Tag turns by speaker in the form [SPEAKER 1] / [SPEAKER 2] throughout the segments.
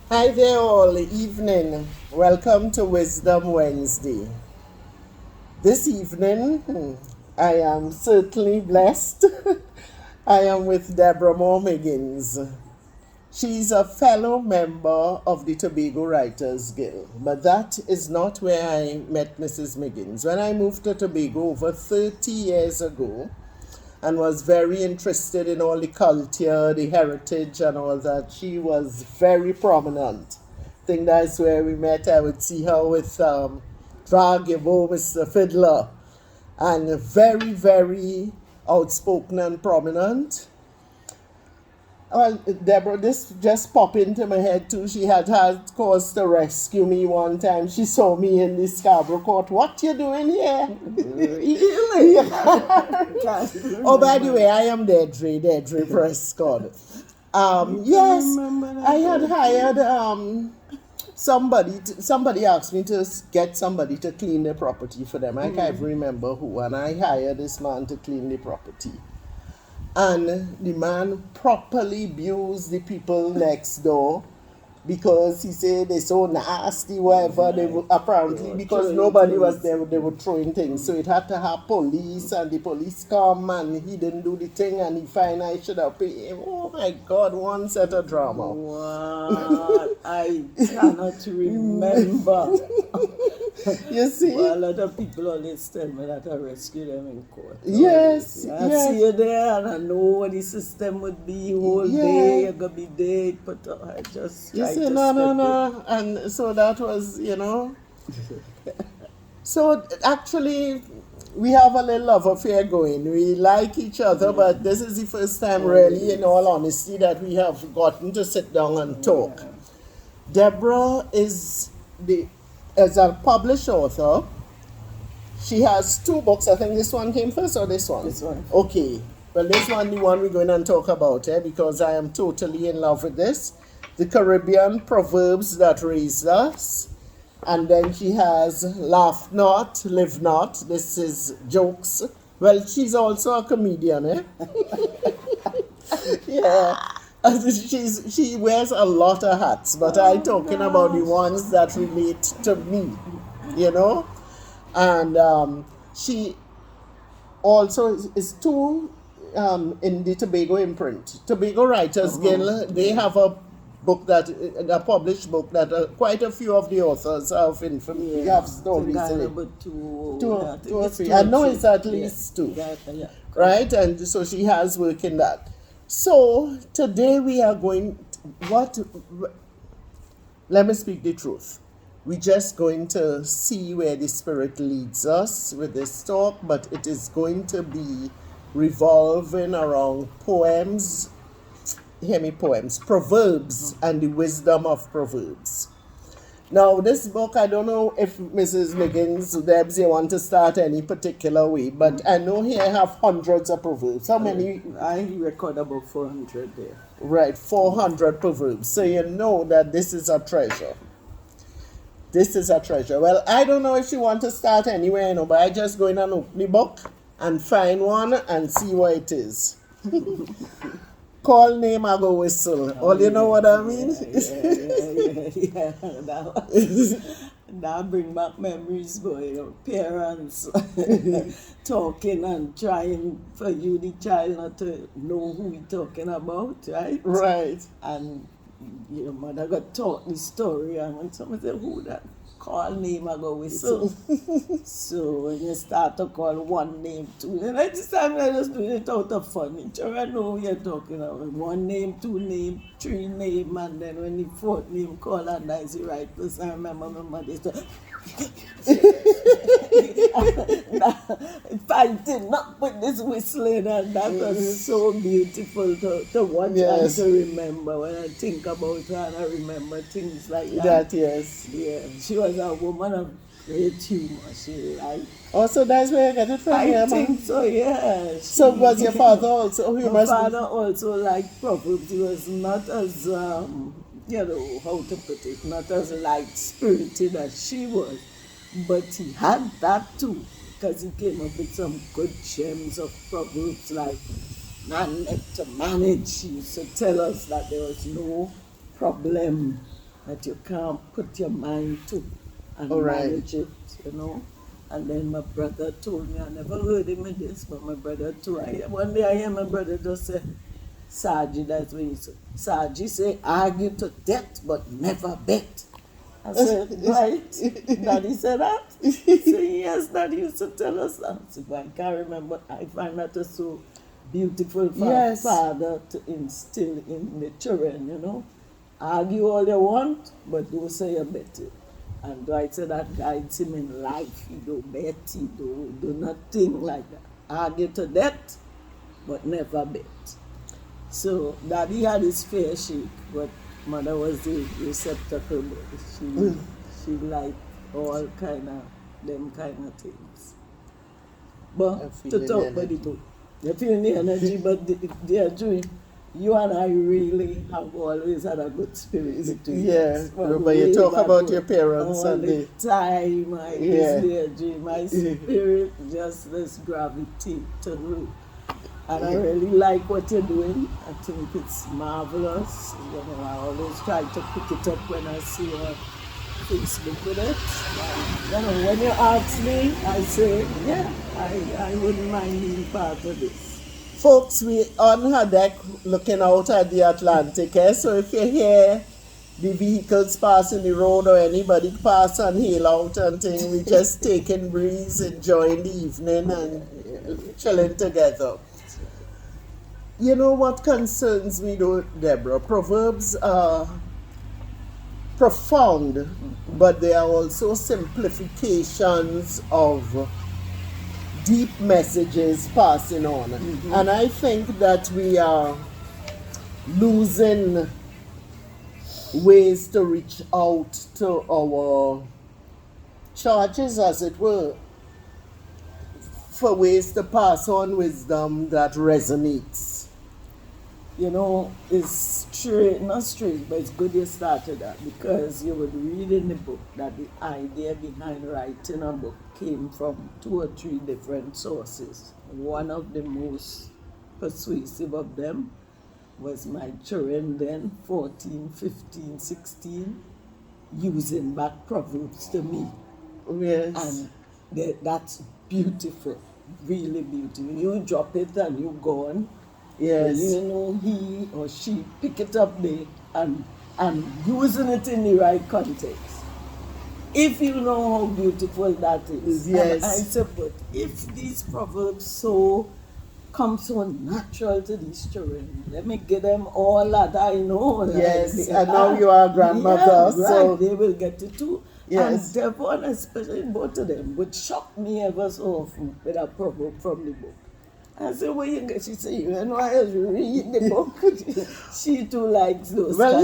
[SPEAKER 1] Hi there, all. Evening. Welcome to Wisdom Wednesday. This evening, I am certainly blessed. I am with Deborah Moore Miggins. She's a fellow member of the Tobago Writers Guild, but that is not where I met Mrs. Miggins. When I moved to Tobago over 30 years ago, and was very interested in all the culture, the heritage, and all that. She was very prominent. I think that's where we met. I would see her with Drag Mr. Fiddler, and very, very outspoken and prominent. Well, Deborah, this just popped into my head too. She had cause to rescue me one time. She saw me in the Scarborough Court. What you doing here?
[SPEAKER 2] Really?
[SPEAKER 1] Oh, by the way, I am Deidre Prescott. Yes, I had hired somebody asked me to get somebody to clean the property for them. I can't even remember who, and I hired this man to clean the property. And the man properly abused the people next door because he said they're so nasty, whatever. They were apparently, because nobody was there, they were throwing things. So it had to have police, and the police come, and he didn't do the thing, and he fined, I should have paid him. Oh my God, one set of drama.
[SPEAKER 2] What? I cannot remember.
[SPEAKER 1] You see?
[SPEAKER 2] Well, a lot of people always tell me that I rescue them in court.
[SPEAKER 1] Yes,
[SPEAKER 2] I
[SPEAKER 1] yes.
[SPEAKER 2] see you there and I know what the system would be whole day, you're going to be dead, but I just
[SPEAKER 1] You
[SPEAKER 2] try
[SPEAKER 1] say,
[SPEAKER 2] to
[SPEAKER 1] no. And so that was, So actually, we have a little love affair going. We like each other, but this is the first time, really, in all honesty, that we have gotten to sit down and talk. Deborah is a published author. She has 2 books. I think this one came first, or this one?
[SPEAKER 2] This one.
[SPEAKER 1] Okay. Well, this one, the one we're going to talk about, because I am totally in love with this. The Caribbean Proverbs That Raised Us. And then she has Laugh Not, Live Not. This is jokes. Well, she's also a comedian, eh? Yeah. She wears a lot of hats, but I'm talking about the ones that relate to me, And she also is 2 in the Tobago imprint. Tobago Writers Guild, they have a published book that quite a few of the authors have have stories in it. Two or three. I know it's at least 2.
[SPEAKER 2] Yeah.
[SPEAKER 1] Right? And so she has work in that. So today we are let me speak the truth. We're just going to see where the Spirit leads us with this talk, but it is going to be revolving around poems, Proverbs, and the wisdom of Proverbs. Now, this book, I don't know if Mrs. Miggins, Debs, you want to start any particular way, but I know here I have hundreds of Proverbs. How many?
[SPEAKER 2] I record about 400 there.
[SPEAKER 1] Right, 400 Proverbs. So you know that this is a treasure. This is a treasure. Well, I don't know if you want to start anywhere, but I just go in and open the book and find one and see what it is. Call name, I go whistle. All you know what I mean?
[SPEAKER 2] Yeah. That bring back memories, boy. Parents talking and trying for you, the child, not to know who we're talking about, right?
[SPEAKER 1] Right.
[SPEAKER 2] And your mother got taught the story, and when someone said, who that? Call name, I go whistle. So when you start to call one name, 2, and at this time I just do it out of fun. I know what you're talking about. 1 name, 2 name, 3 name, and then when the 4th name call, and that's the right person. I remember my mother said, fighting up with this whistling, and that was so beautiful to watch and to remember. When I think about her, and I remember things like that.
[SPEAKER 1] Yes.
[SPEAKER 2] Yeah, she was a woman of great humor. She
[SPEAKER 1] so that's where I get it from.
[SPEAKER 2] I think so, yeah.
[SPEAKER 1] So was your father also?
[SPEAKER 2] My father also liked Proverbs. He was not as, how to put it, not as light-spirited as she was. But he had that too, because he came up with some good gems of Proverbs like man to manage. He used to tell us that there was no problem that you can't put your mind to and
[SPEAKER 1] All right.
[SPEAKER 2] manage it, you know. And then my brother told me, I never heard him in this, but my brother too. One day I hear my brother just say, Saji, that's what he said. Saji say, argue to death, but never bet. I said, right? Daddy said that? He said, yes, Daddy used to tell us that. So I can't remember. I find that so beautiful for
[SPEAKER 1] Yes.
[SPEAKER 2] a father to instill in the children, you know. Argue all you want, but don't say you bet it. And Dwight said that guides him in life. He don't bet, he do nothing like that. Argue to death, but never bet. So Daddy had his fair shake, but Mother was the receptacle. She liked all them kind of things. But to talk about it, you feel the energy, but dear Joey, you and I really have always had a good spirit between us.
[SPEAKER 1] But you talk about your parents
[SPEAKER 2] all
[SPEAKER 1] and
[SPEAKER 2] the time, my spirit just this gravity to you. And I really like what you're doing. I think it's marvelous. You know, I always try to pick it up when I see you on Facebook with it. You know, when you ask me, I say, yeah, I wouldn't mind being part of this.
[SPEAKER 1] Folks, we on her deck looking out at the Atlantic, so if you hear the vehicles passing the road or anybody pass and hail out and thing, we just taking breeze, enjoying the evening and chilling together. You know what concerns me though, Deborah? Proverbs are profound, but they are also simplifications of deep messages passing on. And I think that we are losing ways to reach out to our churches, as it were, for ways to pass on wisdom that resonates.
[SPEAKER 2] You know, it's straight, not straight, but it's good you started that, because you would read in the book that the idea behind writing a book came from 2 or 3 different sources. One of the most persuasive of them was my children then, 14, 15, 16, using back Proverbs to me.
[SPEAKER 1] Yes.
[SPEAKER 2] And that's beautiful, really beautiful. You drop it and you go on.
[SPEAKER 1] Yes.
[SPEAKER 2] You know, he or she pick it up there and using it in the right context. If you know how beautiful that is.
[SPEAKER 1] Yes.
[SPEAKER 2] And I said, but if these proverbs come so natural to these children, let me give them all that I know.
[SPEAKER 1] Yes, and now you are a grandmother, so
[SPEAKER 2] right, they will get it too.
[SPEAKER 1] Yes.
[SPEAKER 2] And Devon, especially both of them, would shock me ever so often with a proverb from the book. I said, where you get? She said, you know, I was reading the book. She too likes those.
[SPEAKER 1] Well,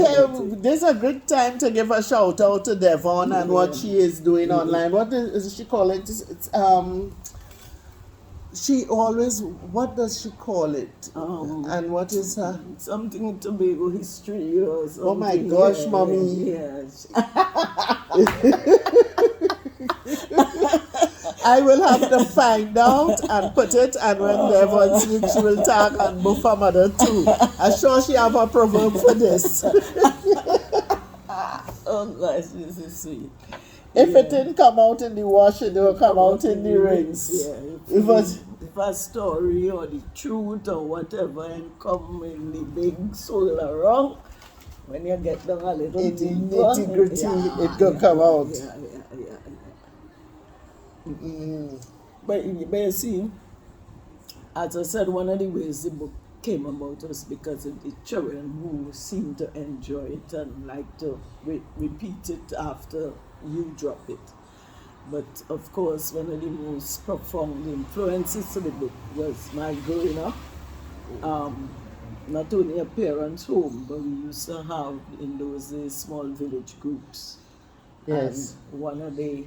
[SPEAKER 1] this is a good time to give a shout out to Devon and what she is doing online. What does she call it? She always, what does she call it? And what is her?
[SPEAKER 2] Something Tobago history or something.
[SPEAKER 1] Oh my gosh, mommy.
[SPEAKER 2] Yes.
[SPEAKER 1] I will have to find out and put it, and when Devon speaks, she will talk and both her mother too. I'm sure she have a proverb for this.
[SPEAKER 2] Oh gosh, this is sweet.
[SPEAKER 1] If it didn't come out in the wash, it will come out in the rings.
[SPEAKER 2] Yeah, if a story or the truth or whatever and come in the big soul around, when you get down a little
[SPEAKER 1] in
[SPEAKER 2] deeper,
[SPEAKER 1] the nitty-gritty, it will come out.
[SPEAKER 2] Yeah. But you see, as I said, one of the ways the book came about was because of the children who seem to enjoy it and like to repeat it after you drop it. But of course, one of the most profound influences to the book was my growing up. Not only a parent's home, but we used to have in those days small village groups.
[SPEAKER 1] Yes.
[SPEAKER 2] And one of the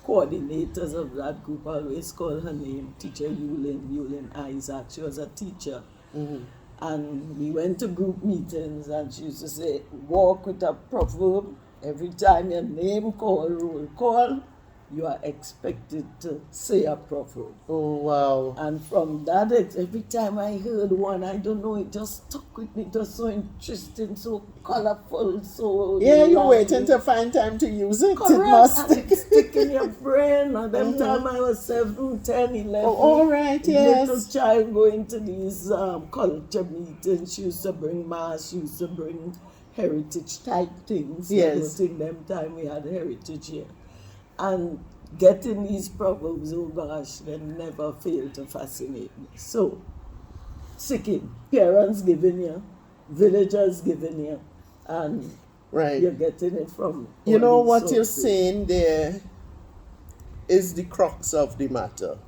[SPEAKER 2] coordinators of that group, I always call her name, Teacher Yulin Isaac. She was a teacher. And we went to group meetings and she used to say, walk with a proverb. Every time your name call, roll call, you are expected to say a proverb.
[SPEAKER 1] Oh, wow.
[SPEAKER 2] And from that, every time I heard one, I don't know, it just stuck with me. It was so interesting, so colorful, so
[SPEAKER 1] Yeah, you're
[SPEAKER 2] lively.
[SPEAKER 1] waiting to find time to use it. It
[SPEAKER 2] Correct,
[SPEAKER 1] must.
[SPEAKER 2] and it stick in your brain. And them time I was 7, 10, 11.
[SPEAKER 1] Oh, all right, yes.
[SPEAKER 2] Little child going to these culture meetings. She used to bring mass, she used to bring heritage type things.
[SPEAKER 1] Yes.
[SPEAKER 2] I don't think them time we had heritage here. And getting these proverbs, oh gosh, they never fail to fascinate me. So, seeking, parents giving you, villagers giving you, and
[SPEAKER 1] Right.
[SPEAKER 2] you're getting it from
[SPEAKER 1] You
[SPEAKER 2] all
[SPEAKER 1] know
[SPEAKER 2] these
[SPEAKER 1] what you're
[SPEAKER 2] sources.
[SPEAKER 1] saying there is the crux of the matter.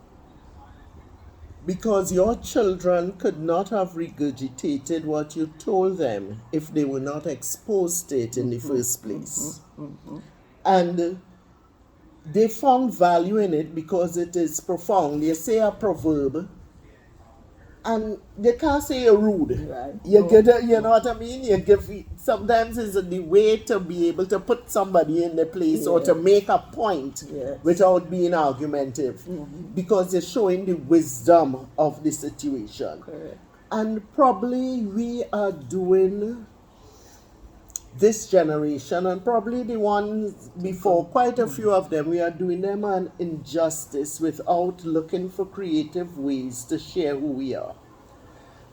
[SPEAKER 1] Because your children could not have regurgitated what you told them if they were not exposed to it in the first place. And they found value in it because it is profound. They say a proverb, and they can't say you're rude.
[SPEAKER 2] Right.
[SPEAKER 1] You know what I mean? You give. Sometimes it's the way to be able to put somebody in the place or to
[SPEAKER 2] Yes.
[SPEAKER 1] make a point
[SPEAKER 2] Yes.
[SPEAKER 1] without being argumentative, because you're showing the wisdom of the situation.
[SPEAKER 2] Correct.
[SPEAKER 1] And probably we are doing, this generation and probably the ones before, quite a few of them, we are doing them an injustice without looking for creative ways to share who we are.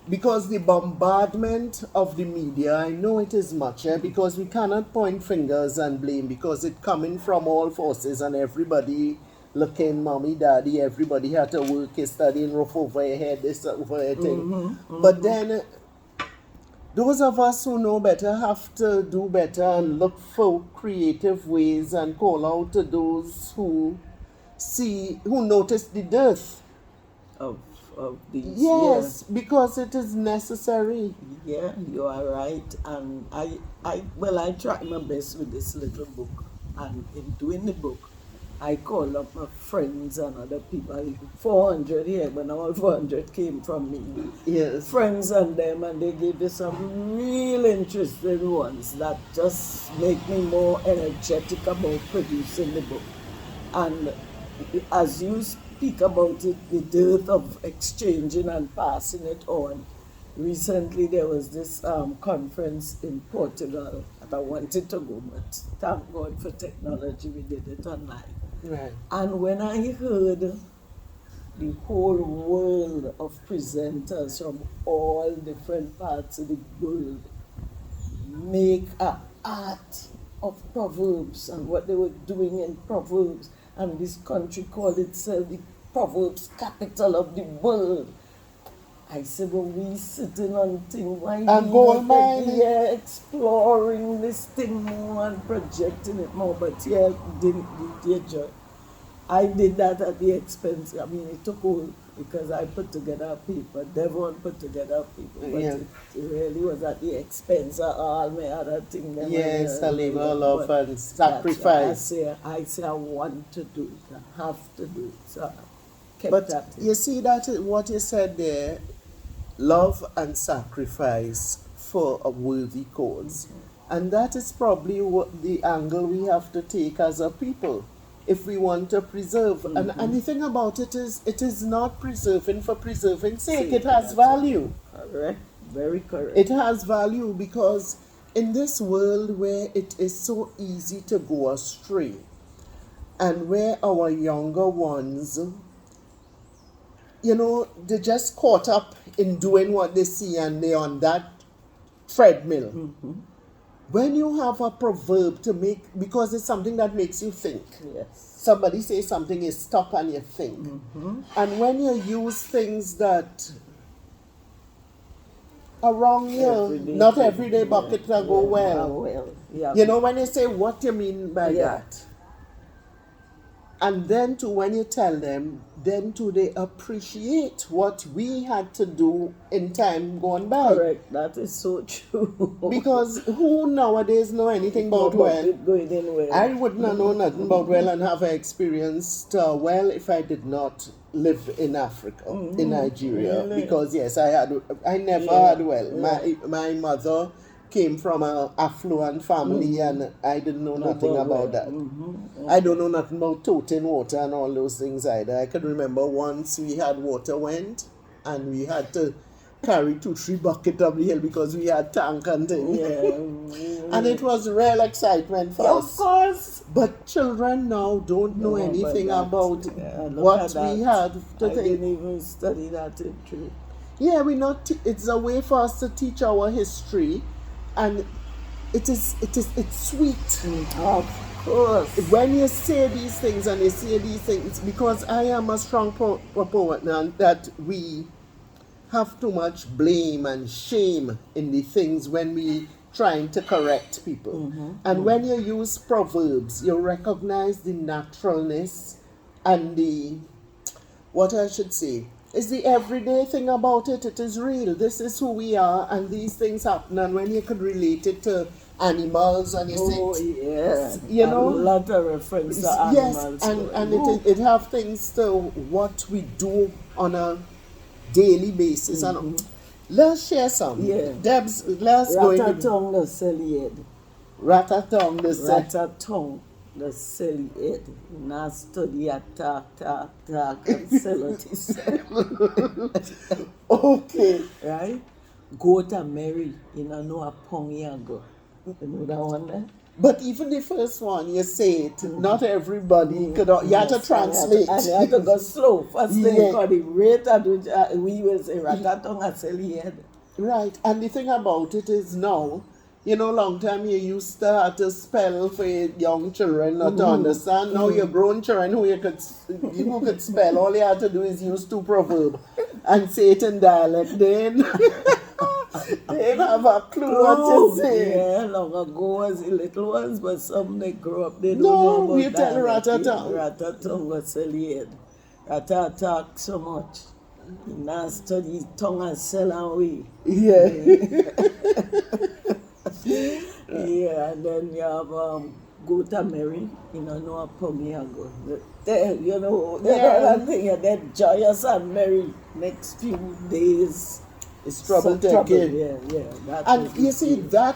[SPEAKER 1] Because the bombardment of the media, I know it is much, because we cannot point fingers and blame, because it's coming from all forces and everybody looking, mommy, daddy, everybody had to work, studying, roof over your head, this over your thing. But then those of us who know better have to do better and look for creative ways and call out to those who notice the dearth.
[SPEAKER 2] Of these.
[SPEAKER 1] Yes, because it is necessary.
[SPEAKER 2] Yeah, you are right. And I tried my best with this little book. And in doing the book, I called up my friends and other people. 400 here, but now all 400 came from me.
[SPEAKER 1] Yes.
[SPEAKER 2] Friends and them, and they gave me some real interesting ones that just make me more energetic about producing the book. And as you speak about it, the dearth of exchanging and passing it on. Recently, there was this conference in Portugal that I wanted to go, but thank God for technology, we did it online.
[SPEAKER 1] Right.
[SPEAKER 2] And when I heard the whole world of presenters from all different parts of the world make an art of Proverbs and what they were doing in Proverbs, and this country called itself the Proverbs capital of the world. I said, well, we sitting on thing, why
[SPEAKER 1] A gold mine.
[SPEAKER 2] yeah, exploring this thing more and projecting it more, but yeah, didn't enjoy. I did that at the expense. I mean, it took all because I put together a paper. Devon put together a paper, but
[SPEAKER 1] Yeah.
[SPEAKER 2] it really was at the expense of all my other things.
[SPEAKER 1] Yes, a labor, love,
[SPEAKER 2] But
[SPEAKER 1] and
[SPEAKER 2] that's why
[SPEAKER 1] sacrifice.
[SPEAKER 2] I say I want to do it. I have to do it. So I kept
[SPEAKER 1] But
[SPEAKER 2] at it.
[SPEAKER 1] you see that what you said there, love and sacrifice for a worthy cause. And that is probably what the angle we have to take as a people if we want to preserve. And the thing about it is not preserving for preserving sake. It has value.
[SPEAKER 2] Correct. Very correct.
[SPEAKER 1] It has value because in this world where it is so easy to go astray, and where our younger ones, they're just caught up in doing what they see and they're on that treadmill. When you have a proverb to make, because it's something that makes you think.
[SPEAKER 2] Yes.
[SPEAKER 1] Somebody says something, you stop and you think. And when you use things that are wrong here,
[SPEAKER 2] Everyday
[SPEAKER 1] not
[SPEAKER 2] thing.
[SPEAKER 1] everyday bucket that go well.
[SPEAKER 2] Yeah.
[SPEAKER 1] You know, when you say what you mean by
[SPEAKER 2] Yeah.
[SPEAKER 1] that. And then too, when you tell them, then too they appreciate what we had to do in time gone by.
[SPEAKER 2] Correct. That is so true.
[SPEAKER 1] Because who nowadays know anything about well?
[SPEAKER 2] it going in well.
[SPEAKER 1] I would not know nothing about well and have experienced well if I did not live in Africa, in Nigeria.
[SPEAKER 2] Really?
[SPEAKER 1] Because yes, I never
[SPEAKER 2] Yeah,
[SPEAKER 1] had well.
[SPEAKER 2] yeah.
[SPEAKER 1] My mother came from a affluent family, and I didn't know nothing about that. I don't know nothing about toting water and all those things either. I can remember once we had water went, and we had to carry 2-3 buckets up the hill because we had tank and thing. And it was real excitement for us.
[SPEAKER 2] Of course.
[SPEAKER 1] But children now don't know anything about
[SPEAKER 2] look
[SPEAKER 1] what
[SPEAKER 2] at that.
[SPEAKER 1] we had to
[SPEAKER 2] I
[SPEAKER 1] think.
[SPEAKER 2] didn't even study that in truth.
[SPEAKER 1] Yeah, we not. It's a way for us to teach our history, and it's sweet.
[SPEAKER 2] Of course.
[SPEAKER 1] When you say these things and you say these things, because I am a strong proponent that we have too much blame and shame in the things when we trying to correct people. And when you use proverbs, you recognize the naturalness and the, what I should say, it's the everyday thing about it. It is real. This is who we are, and these things happen. And when you could relate it to animals, and you say, you know,
[SPEAKER 2] a lot of reference to animals.
[SPEAKER 1] Yes, and it have things to what we do on a daily basis. And let's share some.
[SPEAKER 2] Yeah.
[SPEAKER 1] Debs, let's go into
[SPEAKER 2] Ratatong the silly head.
[SPEAKER 1] Ratatong the set.
[SPEAKER 2] Ratatong the silly head. Now study a talk and sell it.
[SPEAKER 1] Okay.
[SPEAKER 2] Right? Go to Mary in a no a pongiago. You know that one there?
[SPEAKER 1] But even the first one, you say it, not everybody could, you had to translate.
[SPEAKER 2] And you had to go slow. First thing,
[SPEAKER 1] Yeah.
[SPEAKER 2] because the rate at which we will say Ratatong a silly head.
[SPEAKER 1] Right, and the thing about it is now, you know, long time you used to have to spell for young children not to understand. Now your grown children who could spell, all you had to do is use 2 proverbs and say it in dialect. Then they didn't have a clue what to say.
[SPEAKER 2] Yeah, long ago was the little ones, but some they grow up, they don't
[SPEAKER 1] No,
[SPEAKER 2] know about
[SPEAKER 1] we tell
[SPEAKER 2] dialect.
[SPEAKER 1] Ratatong.
[SPEAKER 2] Ratatong was silly head. Ratatong talk so much. Now study tongue and sell away.
[SPEAKER 1] Yeah.
[SPEAKER 2] Yeah, and then you have go to Mary, you know a pomiago. You know, that thing, you're that joyous and merry next few days.
[SPEAKER 1] It's trouble
[SPEAKER 2] Some
[SPEAKER 1] taking.
[SPEAKER 2] Yeah. That
[SPEAKER 1] And you see, that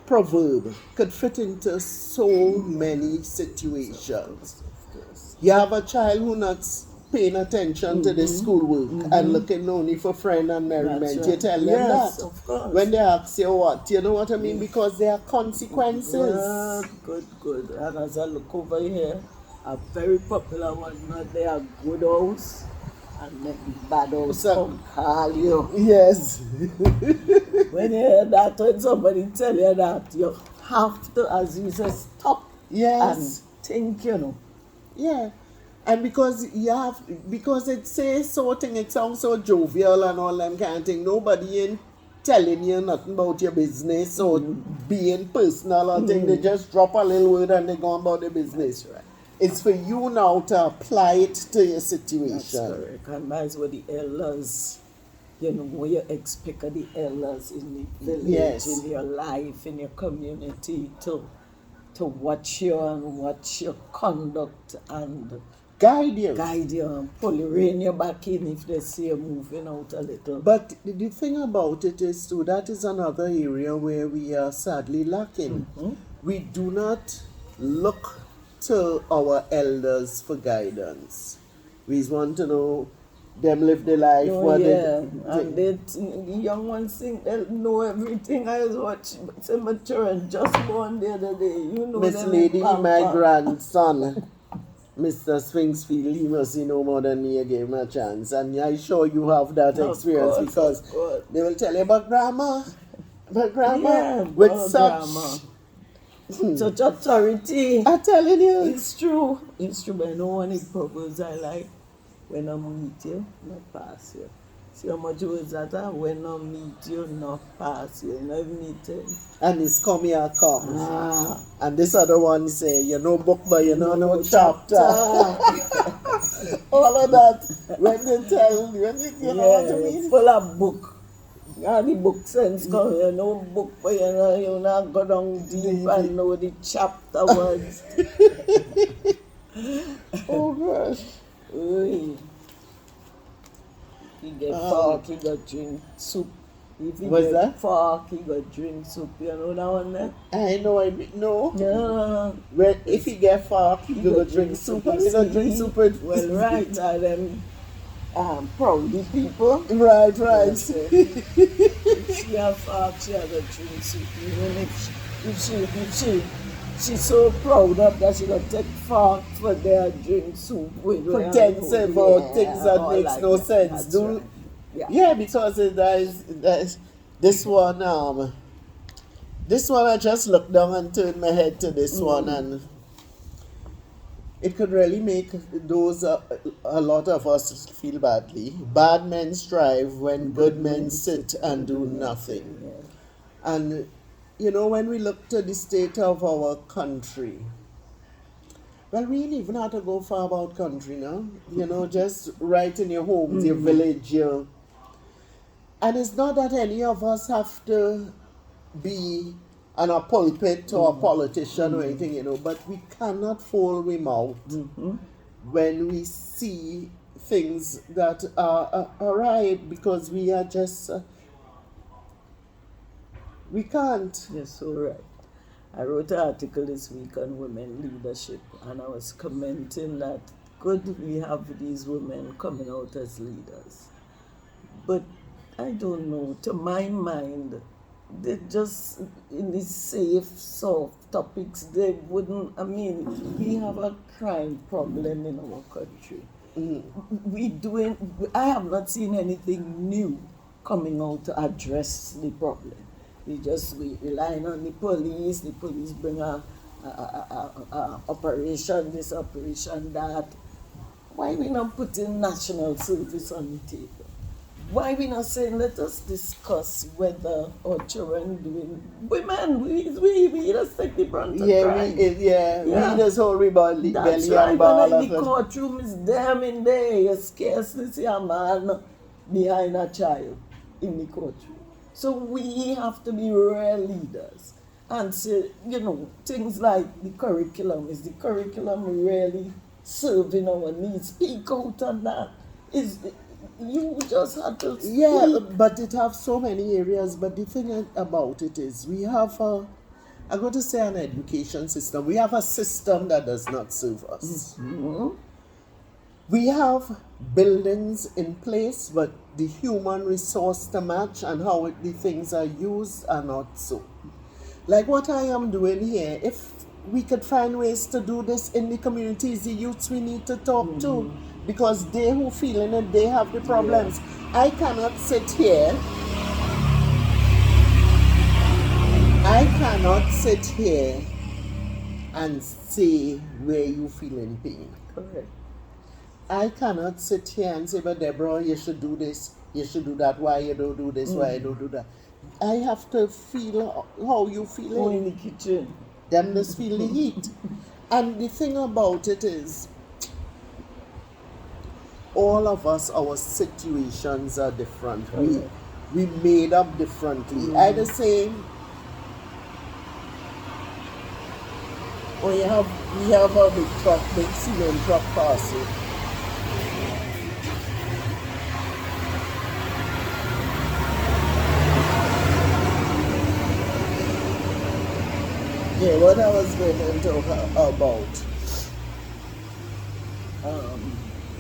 [SPEAKER 1] proverb could fit into so many situations. You have a child who not paying attention to the schoolwork and looking only for friend and merriment.
[SPEAKER 2] That's
[SPEAKER 1] You
[SPEAKER 2] right.
[SPEAKER 1] tell them
[SPEAKER 2] Yes,
[SPEAKER 1] that.
[SPEAKER 2] of course.
[SPEAKER 1] When they ask you what, you know what I mean? Because there are consequences.
[SPEAKER 2] Good. And as I look over here, a very popular one, not there, good house and then bad house
[SPEAKER 1] So-
[SPEAKER 2] call you.
[SPEAKER 1] Yes.
[SPEAKER 2] When you hear that, when somebody tell you that, you have to, as you say, stop
[SPEAKER 1] Yes.
[SPEAKER 2] and think, you know.
[SPEAKER 1] Yeah. And because it says so thing, it sounds so jovial and all them kind of thing. Nobody ain't telling you nothing about your business or being personal or thing. They just drop a little word and they go about their business.
[SPEAKER 2] That's right.
[SPEAKER 1] It's for you now to apply it to your situation.
[SPEAKER 2] That's correct. And that's what the elders, you know, what you expect of the elders in the village,
[SPEAKER 1] Yes.
[SPEAKER 2] in your life, in your community, to watch you and watch your conduct and
[SPEAKER 1] Guide you.
[SPEAKER 2] and pull you, rein you back in if they see you moving out a little.
[SPEAKER 1] But the thing about it is too, that is another area where we are sadly lacking. We do not look to our elders for guidance. We want to know them live their life.
[SPEAKER 2] And the young ones think they know everything. I was watching some children just born the other day. You know,
[SPEAKER 1] Miss
[SPEAKER 2] them
[SPEAKER 1] Lady,
[SPEAKER 2] in Pampa.
[SPEAKER 1] my grandson, Mr. Swingsfield, he must know more than me. I gave him a chance, and I'm sure you have that
[SPEAKER 2] Of
[SPEAKER 1] experience
[SPEAKER 2] course,
[SPEAKER 1] because
[SPEAKER 2] of course.
[SPEAKER 1] they will tell you about grandma,
[SPEAKER 2] Yeah,
[SPEAKER 1] with
[SPEAKER 2] about
[SPEAKER 1] such.
[SPEAKER 2] grandma. Such authority.
[SPEAKER 1] I'm telling you.
[SPEAKER 2] It's true, but I know one of the purpose I like. When I meet you, not pass you. See how much was that? When I meet you, not pass you. Not meeting.
[SPEAKER 1] And it's come here comes.
[SPEAKER 2] Ah.
[SPEAKER 1] And this other one say, you know book, but you know no chapter. All of that. When they tell, you know what I mean?
[SPEAKER 2] Full of book. Yeah, the book sense come, you know book, but you not go down deep and know the chapter words.
[SPEAKER 1] Oh gosh.
[SPEAKER 2] Oy. He get pork, he got drink soup. If he
[SPEAKER 1] What's
[SPEAKER 2] get
[SPEAKER 1] that?
[SPEAKER 2] fork, he got drink soup. You know that one there?
[SPEAKER 1] I know, no.
[SPEAKER 2] Yeah.
[SPEAKER 1] Well, if he get fork, he go drink soup.
[SPEAKER 2] You
[SPEAKER 1] He go drink
[SPEAKER 2] see?
[SPEAKER 1] soup with.
[SPEAKER 2] Well, right, now them Proudy people.
[SPEAKER 1] Right, right.
[SPEAKER 2] Yes, if she have fork, she have a drink soup. Even if she's so proud of that she got take fork for their drink soup with
[SPEAKER 1] Pretensive or things that makes
[SPEAKER 2] like
[SPEAKER 1] no
[SPEAKER 2] that.
[SPEAKER 1] sense.
[SPEAKER 2] That's right.
[SPEAKER 1] Yeah, because that is this one. This one I just looked down and turned my head to this one, and it could really make those a lot of us feel badly. Bad men strive when good men sit and do nothing.
[SPEAKER 2] Yeah.
[SPEAKER 1] And when we look to the state of our country, well, we ain't even have to go far about country now. Just right in your homes, your village, and it's not that any of us have to be on a pulpit or a politician or anything, but we cannot fool we mouth when we see things that are right, because we are just, we can't.
[SPEAKER 2] You're so right. I wrote an article this week on women leadership, and I was commenting that good we have these women coming out as leaders. But I don't know, to my mind, they just, in these safe, soft topics, they wouldn't, we have a crime problem in our country. I have not seen anything new coming out to address the problem. We relying on the police bring a operation, this operation, that. Why we not putting national service on the table? Why we not saying, let us discuss whether our children doing, women, we just take the brunt of crime.
[SPEAKER 1] We just hold belly
[SPEAKER 2] That's
[SPEAKER 1] and
[SPEAKER 2] right,
[SPEAKER 1] ball
[SPEAKER 2] and
[SPEAKER 1] of
[SPEAKER 2] in the
[SPEAKER 1] it.
[SPEAKER 2] courtroom is them in there. You scarcely see a man behind a child in the courtroom. So we have to be real leaders and say, things like the curriculum. Is the curriculum really serving our needs? Speak out on that. You just have to speak.
[SPEAKER 1] Yeah, but it have so many areas. But the thing about it is, we have I'm going to say an education system. We have a system that does not serve us. We have buildings in place, but the human resource to match and how the things are used are not so. Like what I am doing here, if we could find ways to do this in the communities, the youths we need to talk to, because they who feeling it, they have the problems. Yeah. I cannot sit here and say where you feel in pain.
[SPEAKER 2] Correct.
[SPEAKER 1] I cannot sit here and say, but Deborah, you should do this, you should do that, why you don't do this, why you don't do that. I have to feel how you feel.
[SPEAKER 2] Go in the kitchen.
[SPEAKER 1] Them just feel the heat. And the thing about it is, all of us, our situations are different. We made up differently. I the same. We have a big cement truck passing. Yeah, what I was going to talk about.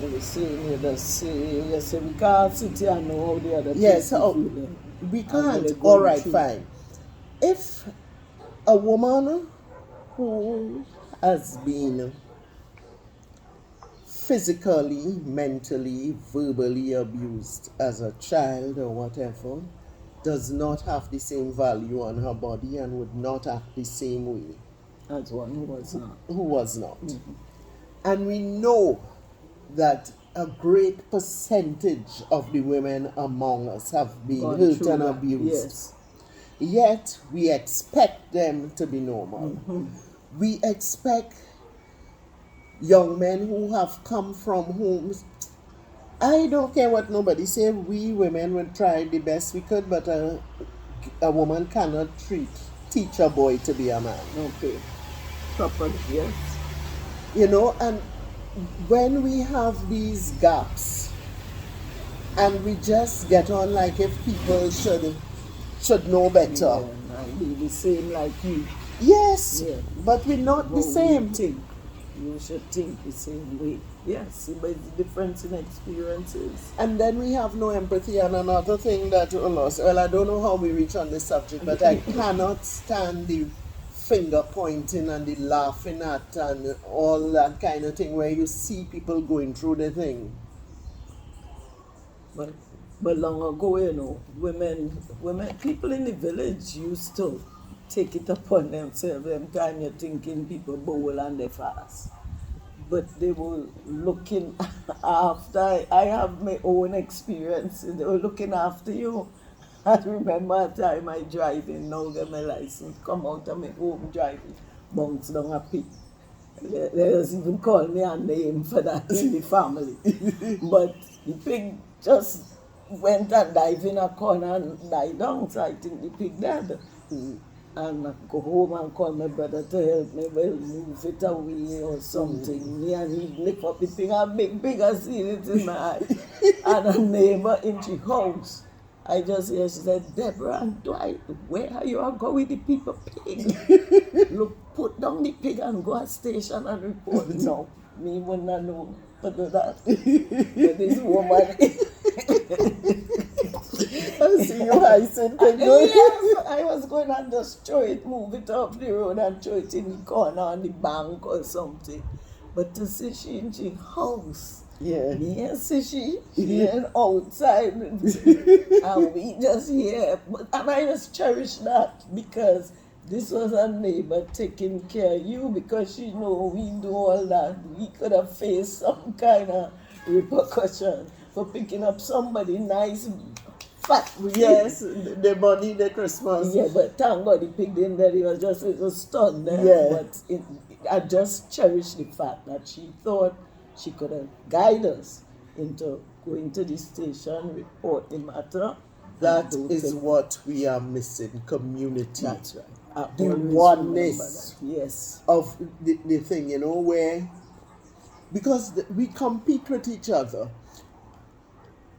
[SPEAKER 2] You say we can't sit here and know how the other people
[SPEAKER 1] we can't. All right, fine. If a woman who has been physically, mentally, verbally abused as a child or whatever, does not have the same value on her body and would not act the same way
[SPEAKER 2] as one who was not.
[SPEAKER 1] And we know that a great percentage of the women among us have been hurt and abused.
[SPEAKER 2] Yes.
[SPEAKER 1] Yet we expect them to be normal. We expect young men who have come from homes. I don't care what nobody say. We women will try the best we could, but a woman cannot teach a boy to be a man.
[SPEAKER 2] Okay. Properly, yes.
[SPEAKER 1] And when we have these gaps, And we just get on like if people should know better.
[SPEAKER 2] Yeah, and be the same like you.
[SPEAKER 1] Yes,
[SPEAKER 2] Yeah.
[SPEAKER 1] but we're not the
[SPEAKER 2] How
[SPEAKER 1] same.
[SPEAKER 2] you think. You should think the same way. Yes, but it's the difference in experiences.
[SPEAKER 1] And then we have no empathy. And another thing that well, I don't know how we reach on this subject, but I cannot stand the finger pointing and the laughing at and all that kind of thing where you see people going through the thing.
[SPEAKER 2] But long ago, women, people in the village used to take it upon themselves. Them time you're thinking people bowl and they fast. But they were looking after. I have my own experiences. They were looking after you. I remember a time I driving, now get my license, come out of my home driving, bounce down a pit. They just even call me a name for that in the family. But the pig just went and dived in a corner and died down, so I think the pig dead. And I go home and call my brother to help me, well, move it away or something. Me and he lift up the pig and big, I see it in my eye. And a neighbor in the house, I just hear, she said, Deborah and Dwight, where are you going with the people pig? Look, put down the pig and go at station and report. No, me would not know to do that. But this woman...
[SPEAKER 1] I see you hissing pig.
[SPEAKER 2] Yes, I was going and just throw it, move it up the road and throw it in the corner on the bank or something. But to see she in the house,
[SPEAKER 1] Yeah.
[SPEAKER 2] me and see she in outside, and we just here. And I just cherish that because this was a neighbor taking care of you because she know we do all that. We could have faced some kind of repercussion for picking up somebody nice, fat.
[SPEAKER 1] Yes, the money, the Christmas.
[SPEAKER 2] Yeah, but thank God the pig didn't that he was just a little stunned there.
[SPEAKER 1] Yeah.
[SPEAKER 2] But I just cherish the fact that she thought she could have guided us into going to the station, report the matter.
[SPEAKER 1] That is what we are missing, community.
[SPEAKER 2] That's right. I
[SPEAKER 1] The
[SPEAKER 2] always
[SPEAKER 1] oneness
[SPEAKER 2] remember that. Yes.
[SPEAKER 1] of the thing, where, because we compete with each other.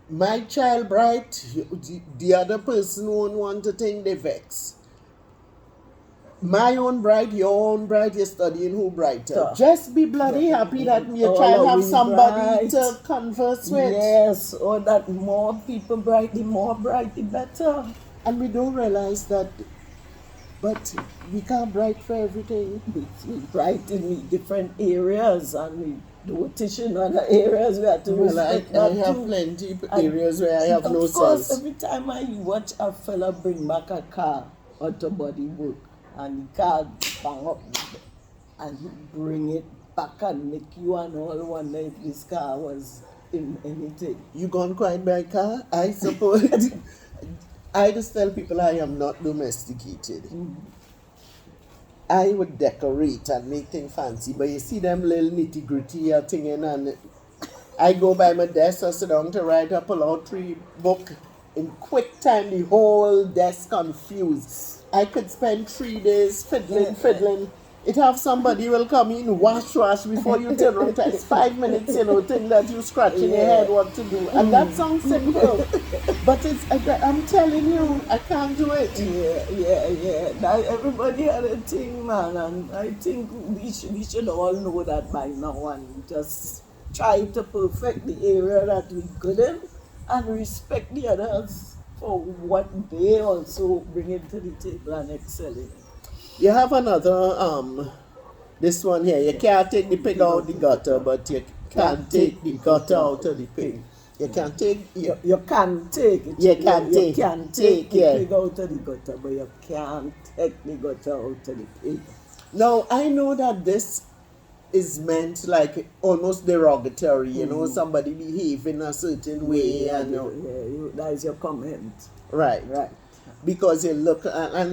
[SPEAKER 1] My child bright, the other person won't want to think they vex. My own bright, your own bright, you're studying who brighter. Just be bloody happy that your child have somebody to converse with.
[SPEAKER 2] Yes, or that more people bright, the more bright, the better.
[SPEAKER 1] And we don't realize that, but we can't bright for everything.
[SPEAKER 2] We bright in different areas and we do teach in other areas. We have to respect that
[SPEAKER 1] I have
[SPEAKER 2] too.
[SPEAKER 1] plenty areas where I have no
[SPEAKER 2] Of course,
[SPEAKER 1] sense.
[SPEAKER 2] every time I watch a fella bring back a car out of body work and the car bang up and he bring it back and make you and all wonder if this car was in anything.
[SPEAKER 1] You gone quite by car? I suppose. I just tell people I am not domesticated. I would decorate and make things fancy, but you see them little nitty gritty thing and I go by my desk, I sit down to write up a lot 3 book. In quick time, the whole desk confused. I could spend 3 days fiddling. It have somebody will come in, wash before you turn around. It's 5 minutes, think that you scratching your head what to do. And that sounds simple. But I'm telling you, I can't do it.
[SPEAKER 2] Yeah. Now everybody had a thing, man, and I think we should all know that by now and just try to perfect the area that we couldn't and respect the others for what they also bring into the table and excel in it.
[SPEAKER 1] You have another, this one here. You can't take the pig out of the gutter, but you can't take the gutter out of the pig. You can take
[SPEAKER 2] You can take it.
[SPEAKER 1] You can take
[SPEAKER 2] the
[SPEAKER 1] yeah.
[SPEAKER 2] pig out of the gutter, but you can't take the gutter out of the pig.
[SPEAKER 1] Now, I know that this is meant like almost derogatory, somebody behave in a certain way.
[SPEAKER 2] That is your comment.
[SPEAKER 1] Right. Because you look and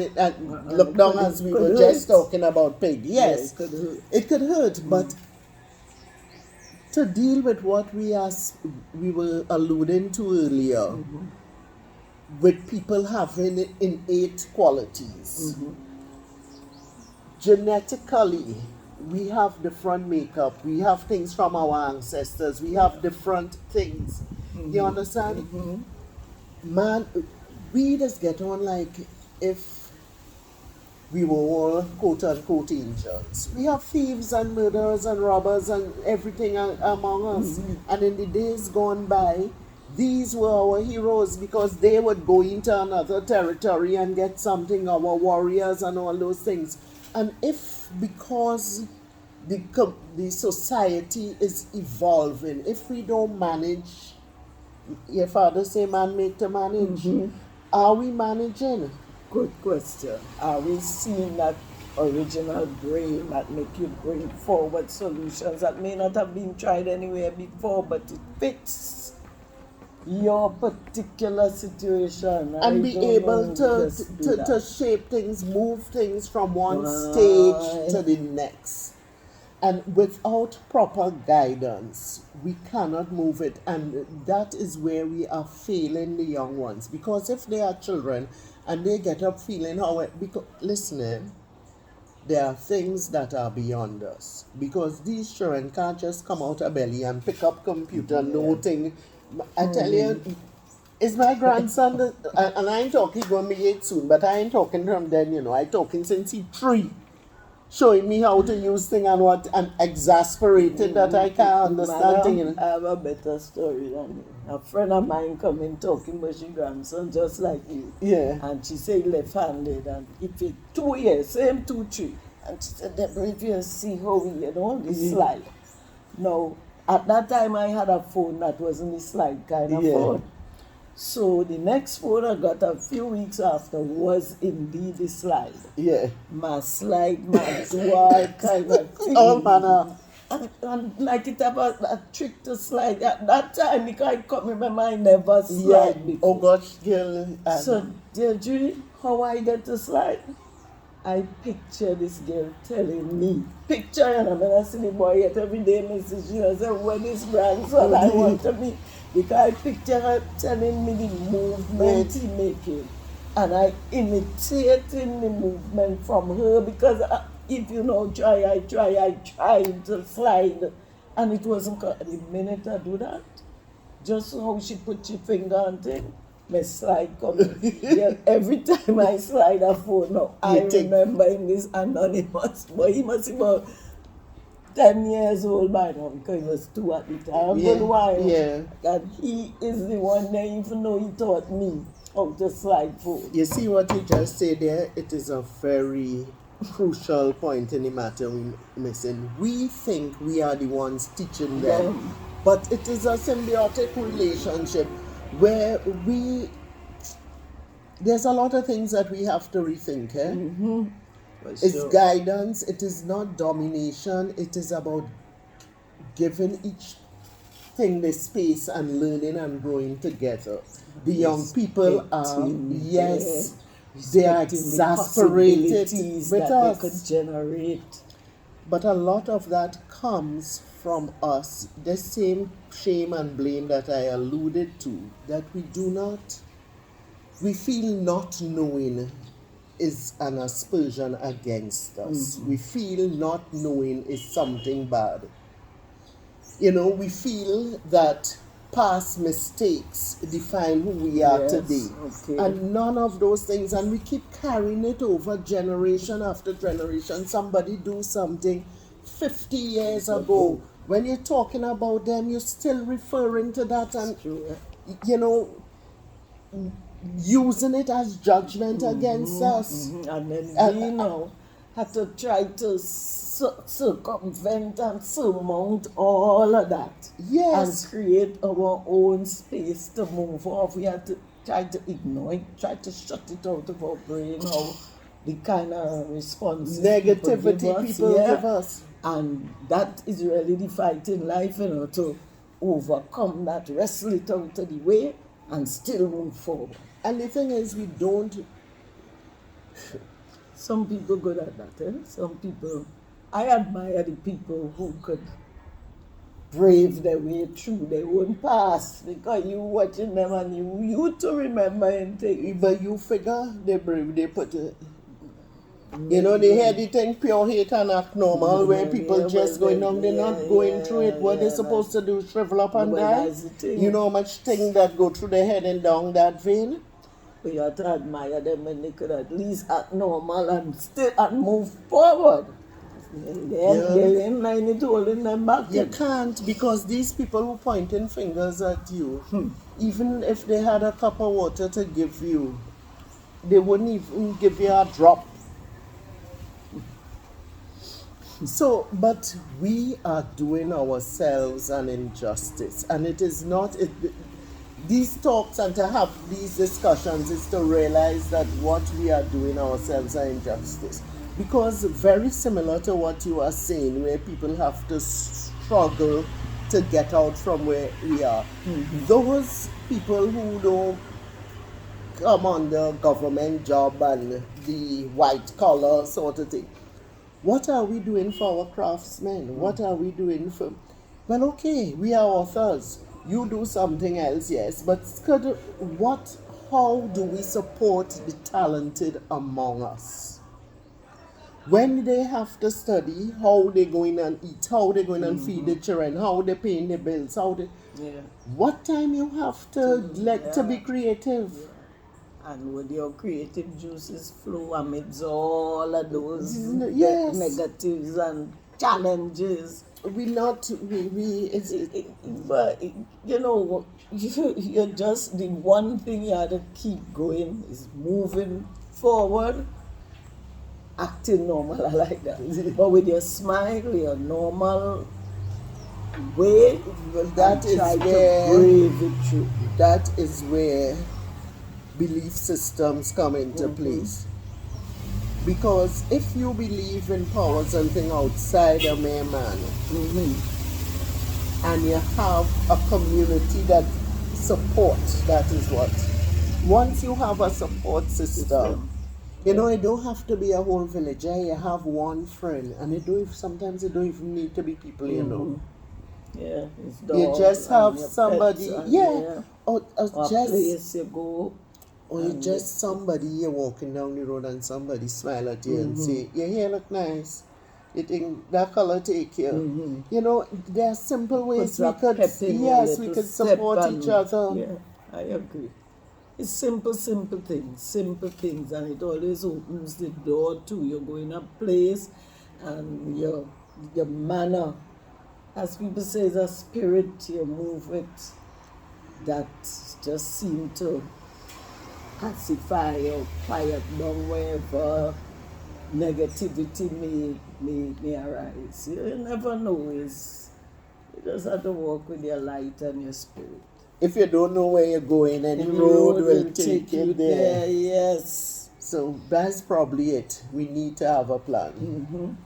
[SPEAKER 1] look down as we were
[SPEAKER 2] hurt.
[SPEAKER 1] just talking about pig. Yes,
[SPEAKER 2] Yeah, it could hurt.
[SPEAKER 1] It could hurt, but to deal with what we were alluding to earlier, with people having innate qualities, genetically, we have different makeup, we have things from our ancestors, we have different things. You understand? Man, we just get on like if we were all quote unquote angels. We have thieves and murderers and robbers and everything among us. And in the days gone by, these were our heroes because they would go into another territory and get something, our warriors and all those things. And if because the society is evolving, if we don't manage, your father say man make to manage, are we managing?
[SPEAKER 2] Good question. Are we seeing that original brain that make you bring forward solutions that may not have been tried anywhere before, but it fits your particular situation?
[SPEAKER 1] And be able to shape things, move things from one stage to the next. And without proper guidance, we cannot move it. And that is where we are failing the young ones. Because if they are children and they get up feeling listening, there are things that are beyond us. Because these children can't just come out of belly and pick up computer, noting. I tell you, is my grandson, and I ain't talking, he's going to be 8 soon, but I ain't talking from then, I'm talking since he's 3. Showing me how to use things and exasperated that I can't understand things.
[SPEAKER 2] I have a better story than you. A friend of mine come in talking about her grandson just like you.
[SPEAKER 1] Yeah.
[SPEAKER 2] And she said left-handed, and if it 2 years, same 2, 3. And she said, Deborah, if you see how we, this slide. Now, at that time I had a phone that wasn't the slide kind of phone. So the next phone I got a few weeks after was indeed the slide.
[SPEAKER 1] Yeah.
[SPEAKER 2] My slide, my dual kind of thing.
[SPEAKER 1] All manner.
[SPEAKER 2] And like it have a trick to slide. At that time, because I can't remember, I never slide before.
[SPEAKER 1] Oh gosh, girl.
[SPEAKER 2] So, dear Judy, how I get to slide? I picture this girl telling me, picture, and I'm going to see the boy yet every day message, I say, when is grandson I want to meet? Because I picture her telling me the movement he making. And I imitating the movement from her because if you know, I tried to slide. And it wasn't the minute I do that, just how she put your finger on thing, my slide coming. Yeah, every time I slide a phone now, I remember him this anonymous, but he must be about 10 years old by now because he was 2 at the time.
[SPEAKER 1] Yeah.
[SPEAKER 2] And he is the one that even though he taught me how to slide phone.
[SPEAKER 1] You see what you just said there? It is a very crucial point in the matter we're missing. We think we are the ones teaching them, but it is a symbiotic relationship where there's a lot of things that we have to rethink. It's guidance, it is not domination, it is about giving each thing the space and learning and growing together. The young people are, they are exasperated with us.
[SPEAKER 2] They could generate.
[SPEAKER 1] But a lot of that comes from us, the same shame and blame that I alluded to, that we feel not knowing is an aspersion against us. We feel not knowing is something bad. We feel that past mistakes define who we are today. And none of those things, and we keep carrying it over generation after generation. Somebody do something 50 years ago. When you're talking about them, you're still referring to that and, using it as judgment against us.
[SPEAKER 2] And then we have to try to circumvent and surmount all of that.
[SPEAKER 1] Yes.
[SPEAKER 2] And create our own space to move off. We have to try to ignore it, try to shut it out of our brain, or the kind of responses
[SPEAKER 1] negativity people give us.
[SPEAKER 2] And that is really the fight in life, to overcome that, wrestle it out of the way, and still move forward.
[SPEAKER 1] And the thing is, we don't.
[SPEAKER 2] Some people good at that, Some people. I admire the people who could brave their way through their own past, because you watching them and you to remember and take.
[SPEAKER 1] But you figure they brave, they put You know, they hear the thing pure hate and act normal, where people just going down, they're not going through it. What they're supposed to do, shrivel up and die.
[SPEAKER 2] That's the thing.
[SPEAKER 1] You know how much thing that go through their head and down that vein?
[SPEAKER 2] But you have to admire them when they could at least act normal and still and move forward. They're in line it holding them back.
[SPEAKER 1] You can't, because these people who pointing fingers at you, even if they had a cup of water to give you, they wouldn't even give you a drop. So, but we are doing ourselves an injustice, and it is not, these talks and to have these discussions is to realize that what we are doing ourselves an injustice. Because very similar to what you are saying, where people have to struggle to get out from where we are. Those people who don't come on the government job and the white collar sort of thing, what are we doing for our craftsmen? What are we doing for... Well, okay, we are authors. You do something else, yes, but how do we support the talented among us? When they have to study, how they going and eat, how they going and feed the children, how they paying the bills, what time you have to be creative?
[SPEAKER 2] And with your creative juices flow amidst all of those negatives and challenges.
[SPEAKER 1] But
[SPEAKER 2] you know, you're just, the one thing you have to keep going is moving forward, acting normal. I like that. But with your smile, your normal way,
[SPEAKER 1] that is where
[SPEAKER 2] brave it through.
[SPEAKER 1] That is where belief systems come into place. Because if you believe in power, something outside a mere man, and you have a community that supports, that is what. Once you have a support system, you know, it don't have to be a whole village. You have one friend, and sometimes it don't even need to be people you know.
[SPEAKER 2] Yeah,
[SPEAKER 1] you just have somebody, or just
[SPEAKER 2] place you go.
[SPEAKER 1] Or you just somebody, you're walking down the road and somebody smile at you and say, your hair look nice. You think that color take you. You know, there are simple ways we could support each other.
[SPEAKER 2] Yeah, I agree. It's simple things, and it always opens the door to you go in a place and your manner, as people say, is a spirit you move with that just seem to pacify or quiet down wherever negativity may arise. You never know. You just have to walk with your light and your spirit.
[SPEAKER 1] If you don't know where you're going, any road will take you there.
[SPEAKER 2] Yes.
[SPEAKER 1] So that's probably it. We need to have a plan.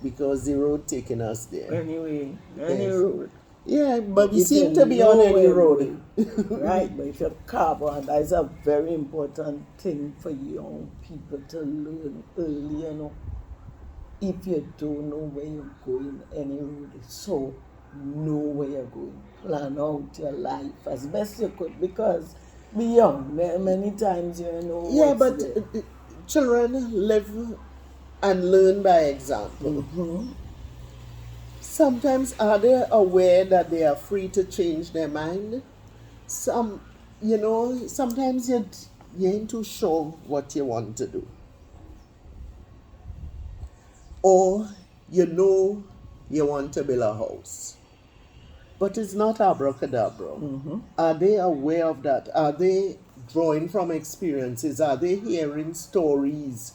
[SPEAKER 1] Because the road taking us there.
[SPEAKER 2] Anyway, any road.
[SPEAKER 1] Yeah, but we seem to be on any road.
[SPEAKER 2] Right, but if you're carbon, that is a very important thing for young people to learn early, you know. If you don't know where you're going, any road, so know where you're going. Plan out your life as best you could, because be young. Many times you know.
[SPEAKER 1] Yeah, but children live and learn by example. Sometimes are they aware that they are free to change their mind? Sometimes you ain't too sure what you want to do. Or you know you want to build a house. But it's not abracadabra. Are they aware of that? Are they drawing from experiences? Are they hearing stories?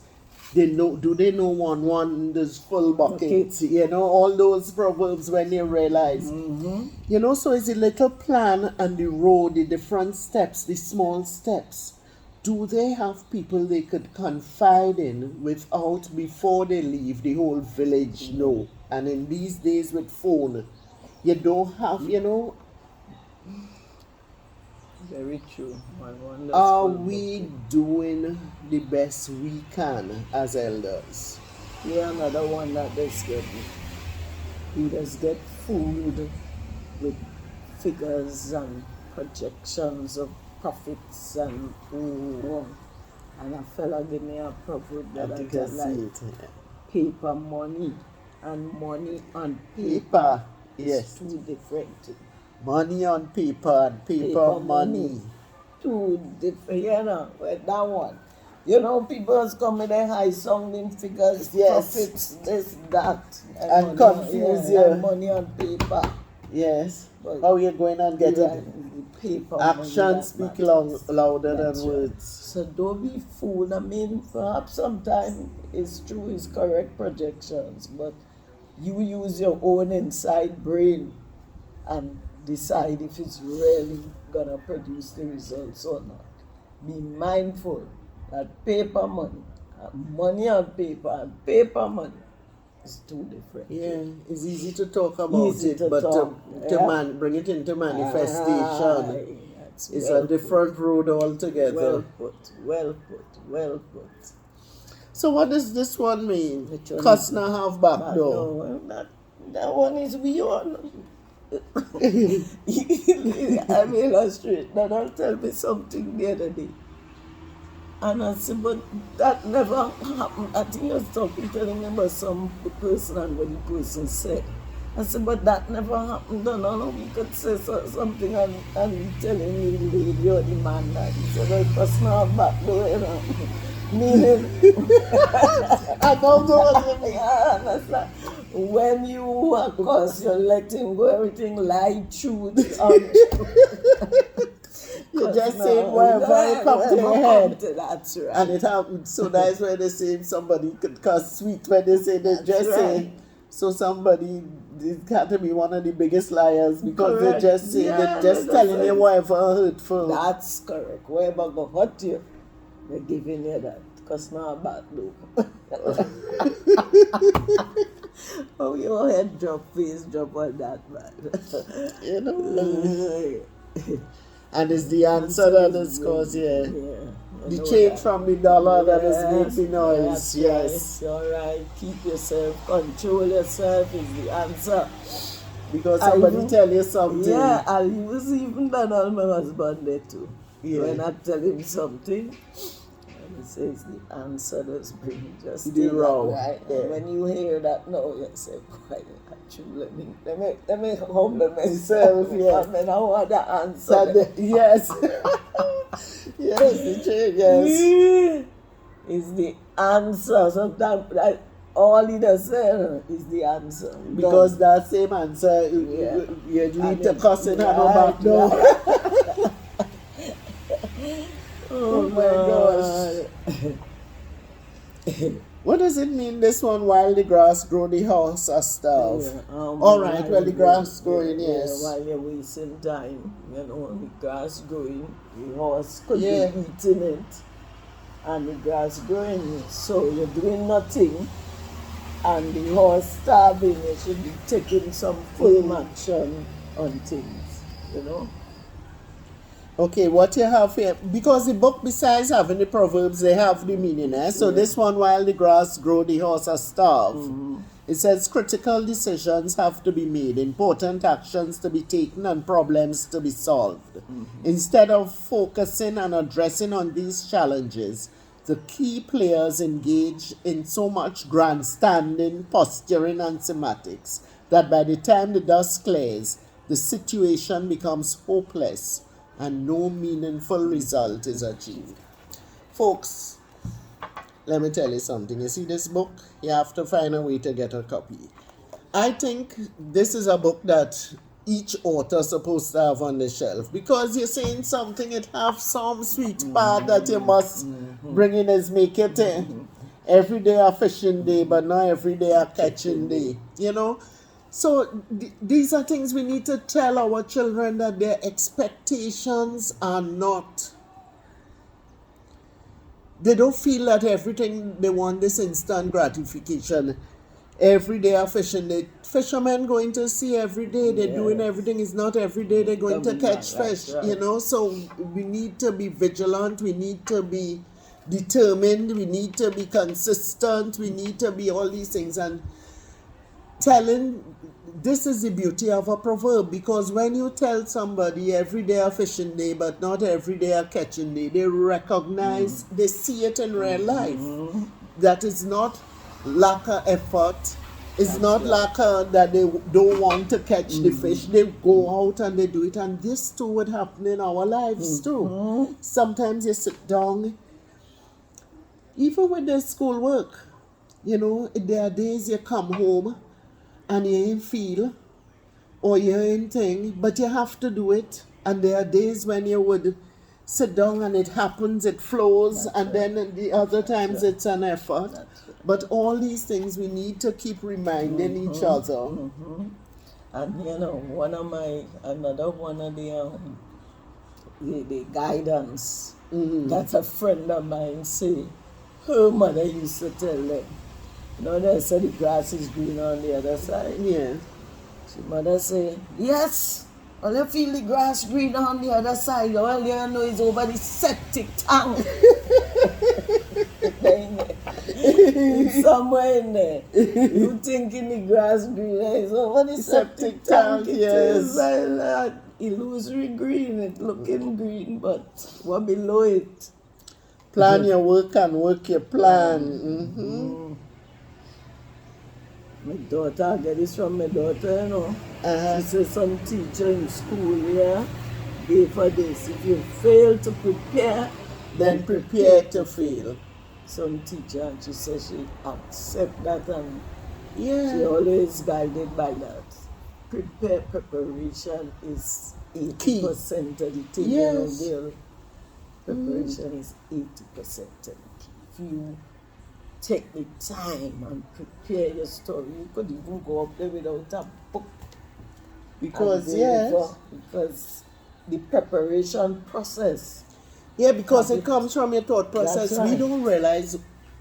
[SPEAKER 1] Do they know one there's full buckets? You know, all those proverbs when they realize. You know, so it's a little plan and the road, the different steps, the small steps. Do they have people they could confide in without, before they leave, the whole village know? And in these days with phone, you don't have, you know.
[SPEAKER 2] Very true.
[SPEAKER 1] Are we doing the best we can as elders?
[SPEAKER 2] Yeah, another one that does get we just get fooled with figures and projections of profits and And a fella give me a proverb
[SPEAKER 1] I
[SPEAKER 2] that
[SPEAKER 1] think
[SPEAKER 2] I
[SPEAKER 1] I see
[SPEAKER 2] like.
[SPEAKER 1] it.
[SPEAKER 2] Paper money and money on paper
[SPEAKER 1] Paper,
[SPEAKER 2] is
[SPEAKER 1] yes.
[SPEAKER 2] two different things.
[SPEAKER 1] Money on paper and paper money.
[SPEAKER 2] Two different, with that one. People is come with their high sounding figures,
[SPEAKER 1] Yes.
[SPEAKER 2] profits, this, that.
[SPEAKER 1] And
[SPEAKER 2] money
[SPEAKER 1] confuse you.
[SPEAKER 2] And money on paper.
[SPEAKER 1] Yes.
[SPEAKER 2] But
[SPEAKER 1] How you going and get
[SPEAKER 2] yeah,
[SPEAKER 1] it?
[SPEAKER 2] the paper
[SPEAKER 1] Actions
[SPEAKER 2] money
[SPEAKER 1] speak
[SPEAKER 2] matters.
[SPEAKER 1] louder
[SPEAKER 2] That's
[SPEAKER 1] than
[SPEAKER 2] right.
[SPEAKER 1] words.
[SPEAKER 2] So don't be fooled. I mean, perhaps sometimes it's true, it's correct projections, but you use your own inside brain and decide if it's really gonna produce the results or not. Be mindful that paper money, money on paper and paper money is two different.
[SPEAKER 1] Yeah, it's easy to talk about
[SPEAKER 2] Easy
[SPEAKER 1] it,
[SPEAKER 2] to
[SPEAKER 1] but
[SPEAKER 2] talk,
[SPEAKER 1] bring it into manifestation
[SPEAKER 2] Aye, that's
[SPEAKER 1] is
[SPEAKER 2] well
[SPEAKER 1] a different road altogether.
[SPEAKER 2] Well put.
[SPEAKER 1] So what does this one mean?
[SPEAKER 2] Which one
[SPEAKER 1] Cuss
[SPEAKER 2] is
[SPEAKER 1] not have back door.
[SPEAKER 2] No, that one is beyond. I'm illustrate. Now don't tell me something the other day. And I said, but that never happened. I think I was telling me about some person and what the person said. I said, but that never happened. No, we could say something and he telling me the lady or the man that. He said, well, person have back door, Meaning,
[SPEAKER 1] I don't know what you mean.
[SPEAKER 2] understand? When you of course you're letting go, everything lie through.
[SPEAKER 1] You just say whatever come to your head.
[SPEAKER 2] That's right.
[SPEAKER 1] And it happens. So that's why they say somebody could cuss sweet when they say they just say. So somebody it had to be one of the biggest liars because
[SPEAKER 2] Correct.
[SPEAKER 1] they just say
[SPEAKER 2] Yeah,
[SPEAKER 1] they're just telling you whatever hurtful.
[SPEAKER 2] That's correct. Whoever go hurt you, they're giving you that. Because now bad look. Oh, your head drop, face drop on that, man.
[SPEAKER 1] You know. And it's the answer that is cause, yeah. The change from the dollar that is making noise. Yes.
[SPEAKER 2] All right. Keep yourself, control yourself is the answer.
[SPEAKER 1] Because somebody tell you something.
[SPEAKER 2] Yeah, I use even that on my husband there too.
[SPEAKER 1] Yeah.
[SPEAKER 2] When I tell him something, and he says the answer does bring just
[SPEAKER 1] the row.
[SPEAKER 2] Right.
[SPEAKER 1] Yeah.
[SPEAKER 2] And when you hear that, no, you say, quiet. Let me humble myself.
[SPEAKER 1] Yeah.
[SPEAKER 2] And then I want the answer.
[SPEAKER 1] Yes. Yes, the change, yes.
[SPEAKER 2] Is the answer. Sometimes all he does say is the answer.
[SPEAKER 1] Because that same answer, you lead to cussing and no back door. Oh my gosh. What does it mean, this one, while the grass grow, the horse are starved? All right, well, the grass growing, yes.
[SPEAKER 2] While you're wasting time, the grass growing, the horse could be eating it, and the grass growing, so you're doing nothing, and the horse starving, you should be taking some firm action on things,
[SPEAKER 1] Okay, what you have here, because the book, besides having the proverbs, they have the meaning. So this one, while the grass grow, the horse are starved. It says critical decisions have to be made, important actions to be taken, and problems to be solved. Instead of focusing and addressing on these challenges, the key players engage in so much grandstanding, posturing, and semantics that by the time the dust clears, the situation becomes hopeless and no meaningful result is achieved. Folks, let me tell you something. You see this book? You have to find a way to get a copy. I think this is a book that each author is supposed to have on the shelf, because you're saying something, it have some sweet part that you must bring in as make it every day a fishing day, but not every day a catching day, So these are things we need to tell our children, that their expectations are not, they don't feel that everything they want this instant gratification. Every day a fishing day. Fishermen going to sea every day. They're doing everything. It's not every day they're going to catch fish, right. So we need to be vigilant. We need to be determined. We need to be consistent. We need to be all these things. And this is the beauty of a proverb, because when you tell somebody every day a fishing day but not every day a catching day, they recognize, they see it in real life. That is not lack of effort. It's not lack of that they don't want to catch the fish. They go out and they do it, and this too would happen in our lives too. Sometimes you sit down, even with the schoolwork, there are days you come home and you ain't feel or you ain't thing, but you have to do it. And there are days when you would sit down and it happens, it flows, and then the other times it's an effort. But all these things we need to keep reminding each other.
[SPEAKER 2] And another one of the guidance that a friend of mine say, her mother used to tell them, they said the grass is green on the other side.
[SPEAKER 1] Yeah.
[SPEAKER 2] So mother say, yes, well, you feel the grass green on the other side. Well, you know it's over the septic tank. It's somewhere in there. You thinking the grass green, it's over the septic tank.
[SPEAKER 1] Yes.
[SPEAKER 2] Illusory green, it looking green, but what below it?
[SPEAKER 1] Plan your work and work your plan.
[SPEAKER 2] My daughter, I get this from my daughter, She says some teacher in school, gave her this. If you fail to prepare,
[SPEAKER 1] then prepare to fail.
[SPEAKER 2] Some teacher, and she says she accept that, and she always guided by that. Preparation is 80% of the thing.
[SPEAKER 1] Yes.
[SPEAKER 2] Preparation is 80% of the key. If you take the time and prepare your story, you could even go up there without a book.
[SPEAKER 1] Because
[SPEAKER 2] the preparation process.
[SPEAKER 1] Yeah, because it comes from your thought process. Right. We don't realize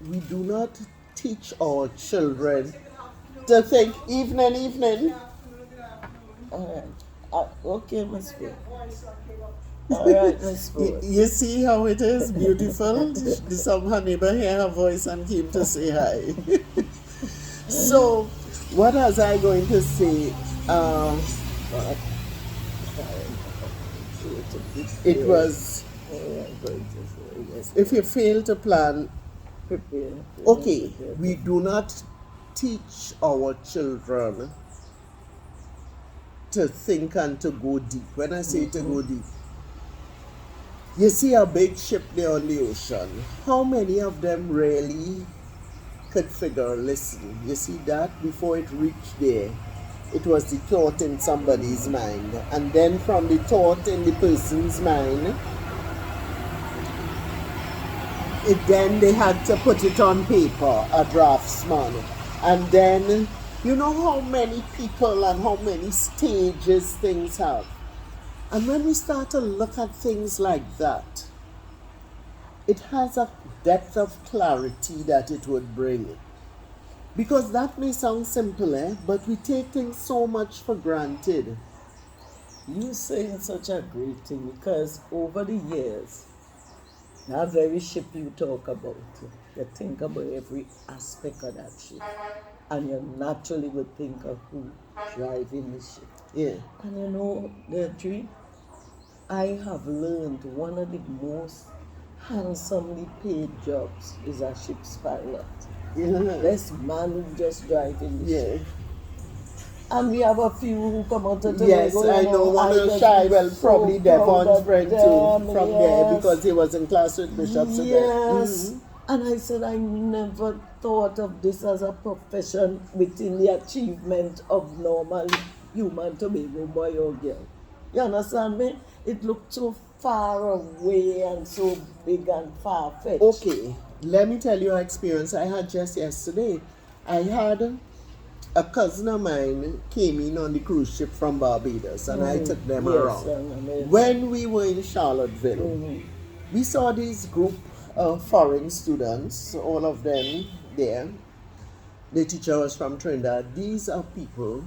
[SPEAKER 1] we do not teach our children to think evening.
[SPEAKER 2] All right. Okay, Miss Faye. All right, Miss Faye.
[SPEAKER 1] You see how it is beautiful? Some neighbor hear her voice and came to say hi. So, what was I going to say? It was, if you fail to plan, okay, we do not teach our children to think and to go deep. When I say to go deep, you see a big ship there on the ocean. How many of them really could figure, listen, you see that before it reached there, it was the thought in somebody's mind. And then from the thought in the person's mind, then they had to put it on paper, a draftsman. And then, you know how many people and how many stages things have. And when we start to look at things like that, it has a depth of clarity that it would bring. Because that may sound simple, but we take things so much for granted.
[SPEAKER 2] You saying such a great thing, because over the years, that very ship you talk about, you think about every aspect of that ship. And you naturally would think of who driving the ship.
[SPEAKER 1] Yeah.
[SPEAKER 2] And Deidre, I have learned one of the most handsomely paid jobs is a ship's pilot. This man who just driving the ship. And we have a few who come out of the
[SPEAKER 1] Yes, I know one of Shy, probably Devon's friend too, from there, because he was in class with Bishop.
[SPEAKER 2] Yes. And I said, I never thought of this as a profession within the achievement of normal human to be a boy or girl. You understand me? It looked so far away and so big and far-fetched.
[SPEAKER 1] Okay, let me tell you an experience I had just yesterday. I had a cousin of mine came in on the cruise ship from Barbados, and I took them around. When we were in Charlottesville, we saw this group of foreign students, all of them there. The teacher was from Trinidad. These are people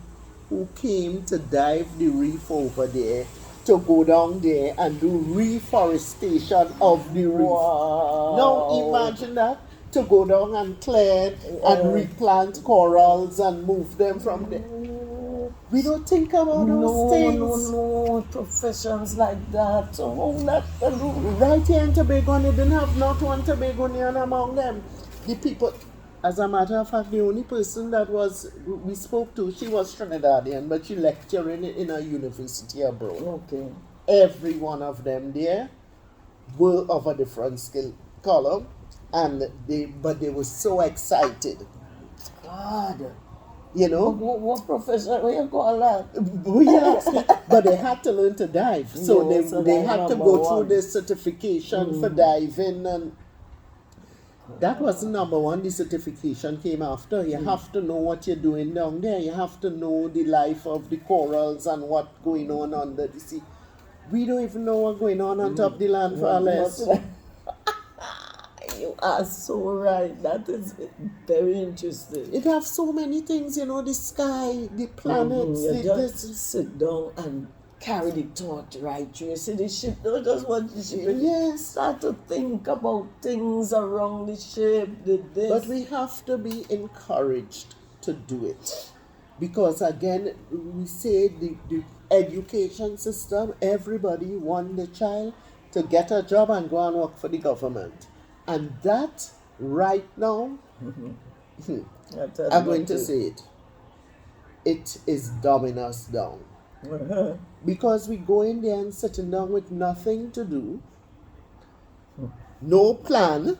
[SPEAKER 1] who came to dive the reef over there, to go down there and do reforestation of the reef.
[SPEAKER 2] Wow.
[SPEAKER 1] Now imagine that. to go down and clear and replant corals and move them from there. We don't think about those things.
[SPEAKER 2] No, professions like that. So how that can do?
[SPEAKER 1] Right here in Tobago, they didn't have not one Tobagonian among them. The people, as a matter of fact, the only person that we spoke to, she was Trinidadian, but she lectured in a university abroad.
[SPEAKER 2] Okay.
[SPEAKER 1] Every one of them there were of a different skill color, and they were so excited.
[SPEAKER 2] God.
[SPEAKER 1] You know?
[SPEAKER 2] What profession? What you call that?
[SPEAKER 1] But they had to learn to dive. So
[SPEAKER 2] Yeah,
[SPEAKER 1] they had to go through the certification for diving, and that wasn't number one. The certification came after. You have to know what you're doing down there. You have to know the life of the corals and what's going on under the sea. We don't even know what's going on top of the land for our less.
[SPEAKER 2] You are so right. That is very interesting.
[SPEAKER 1] It has so many things, you know, the sky, the planets.
[SPEAKER 2] You just sit down and carry the thought right through. You see the ship, don't just watch the ship.
[SPEAKER 1] Yes.
[SPEAKER 2] Start to think about things around the ship, this.
[SPEAKER 1] But we have to be encouraged to do it. Because again, we say the education system, everybody want the child to get a job and go and work for the government. And that, right now, I'm going to say it is dumbing us down. Because we go in there and sitting down with nothing to do, no plan,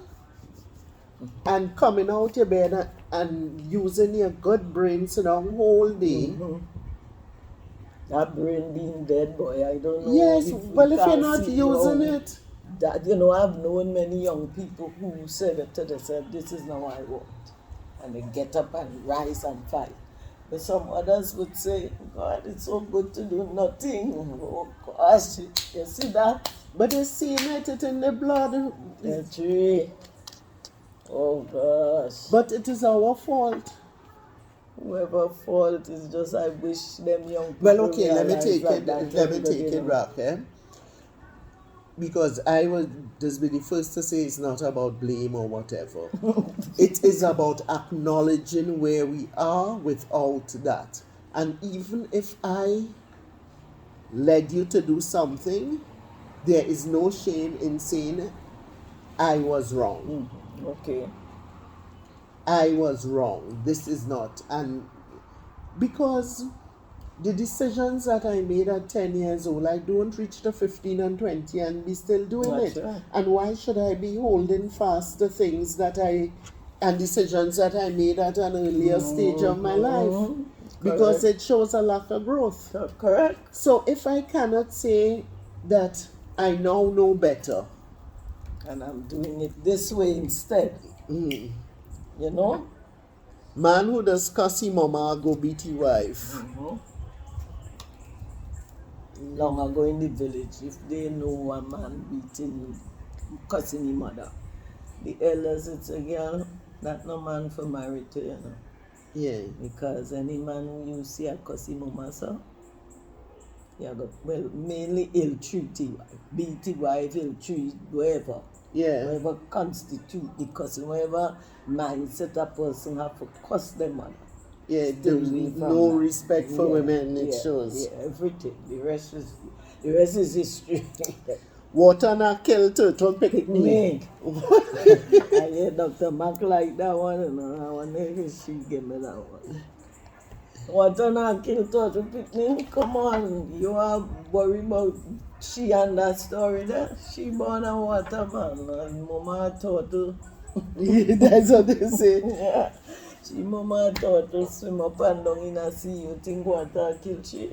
[SPEAKER 1] and coming out your bed and using your good brain sit down whole day.
[SPEAKER 2] That brain being dead, boy, I don't know.
[SPEAKER 1] Yes, if you're not using it.
[SPEAKER 2] That, you know, I've known many young people who said it to themselves, this is not what I want. And they get up and rise and fight. But some others would say, God, it's so good to do nothing. Oh gosh, you see that?
[SPEAKER 1] But they're seeing it in the blood.
[SPEAKER 2] That's true. Oh gosh.
[SPEAKER 1] But it is our fault.
[SPEAKER 2] Whoever fault is just, I wish them young people.
[SPEAKER 1] Well, okay, let me take
[SPEAKER 2] it
[SPEAKER 1] it back, eh? Because I will just be the first to say it's not about blame or whatever. It is about acknowledging where we are without that. And even if I led you to do something, there is no shame in saying I was wrong.
[SPEAKER 2] Okay.
[SPEAKER 1] I was wrong. This is not. And because the decisions that I made at 10 years old, I don't reach to 15 and 20 and be still doing
[SPEAKER 2] That's
[SPEAKER 1] it.
[SPEAKER 2] right.
[SPEAKER 1] And why should I be holding fast to things and decisions that I made at an earlier stage of my life? Because it shows a lack of growth.
[SPEAKER 2] Correct.
[SPEAKER 1] So if I cannot say that I now know better,
[SPEAKER 2] and I'm doing it this way instead, you know?
[SPEAKER 1] Man who does cuss him mama go beat his wife.
[SPEAKER 2] Long ago in the village, if they know a man cussing his mother, the elders would say, girl, that no man for married to, you know.
[SPEAKER 1] Yeah.
[SPEAKER 2] Because any man who you see a cussing mama, so, yeah, well, mainly ill treat his wife, beat his wife, ill treat, whatever.
[SPEAKER 1] Yeah.
[SPEAKER 2] Whatever constitute the cussing, whatever mindset a person have to cuss their mother.
[SPEAKER 1] Yeah, there's no respect for women, it shows.
[SPEAKER 2] Yeah, everything. The rest is history.
[SPEAKER 1] Water not kill turtle picnic.
[SPEAKER 2] Me. I hear Dr. Mac like that one, and I wonder if she give me that one. Water not kill turtle picnic? Come on, you are worried about she and that story there. She born a water man, and mama turtle.
[SPEAKER 1] That's what they say.
[SPEAKER 2] Yeah. She mama turtle swim up and down in a sea. You think water kill she?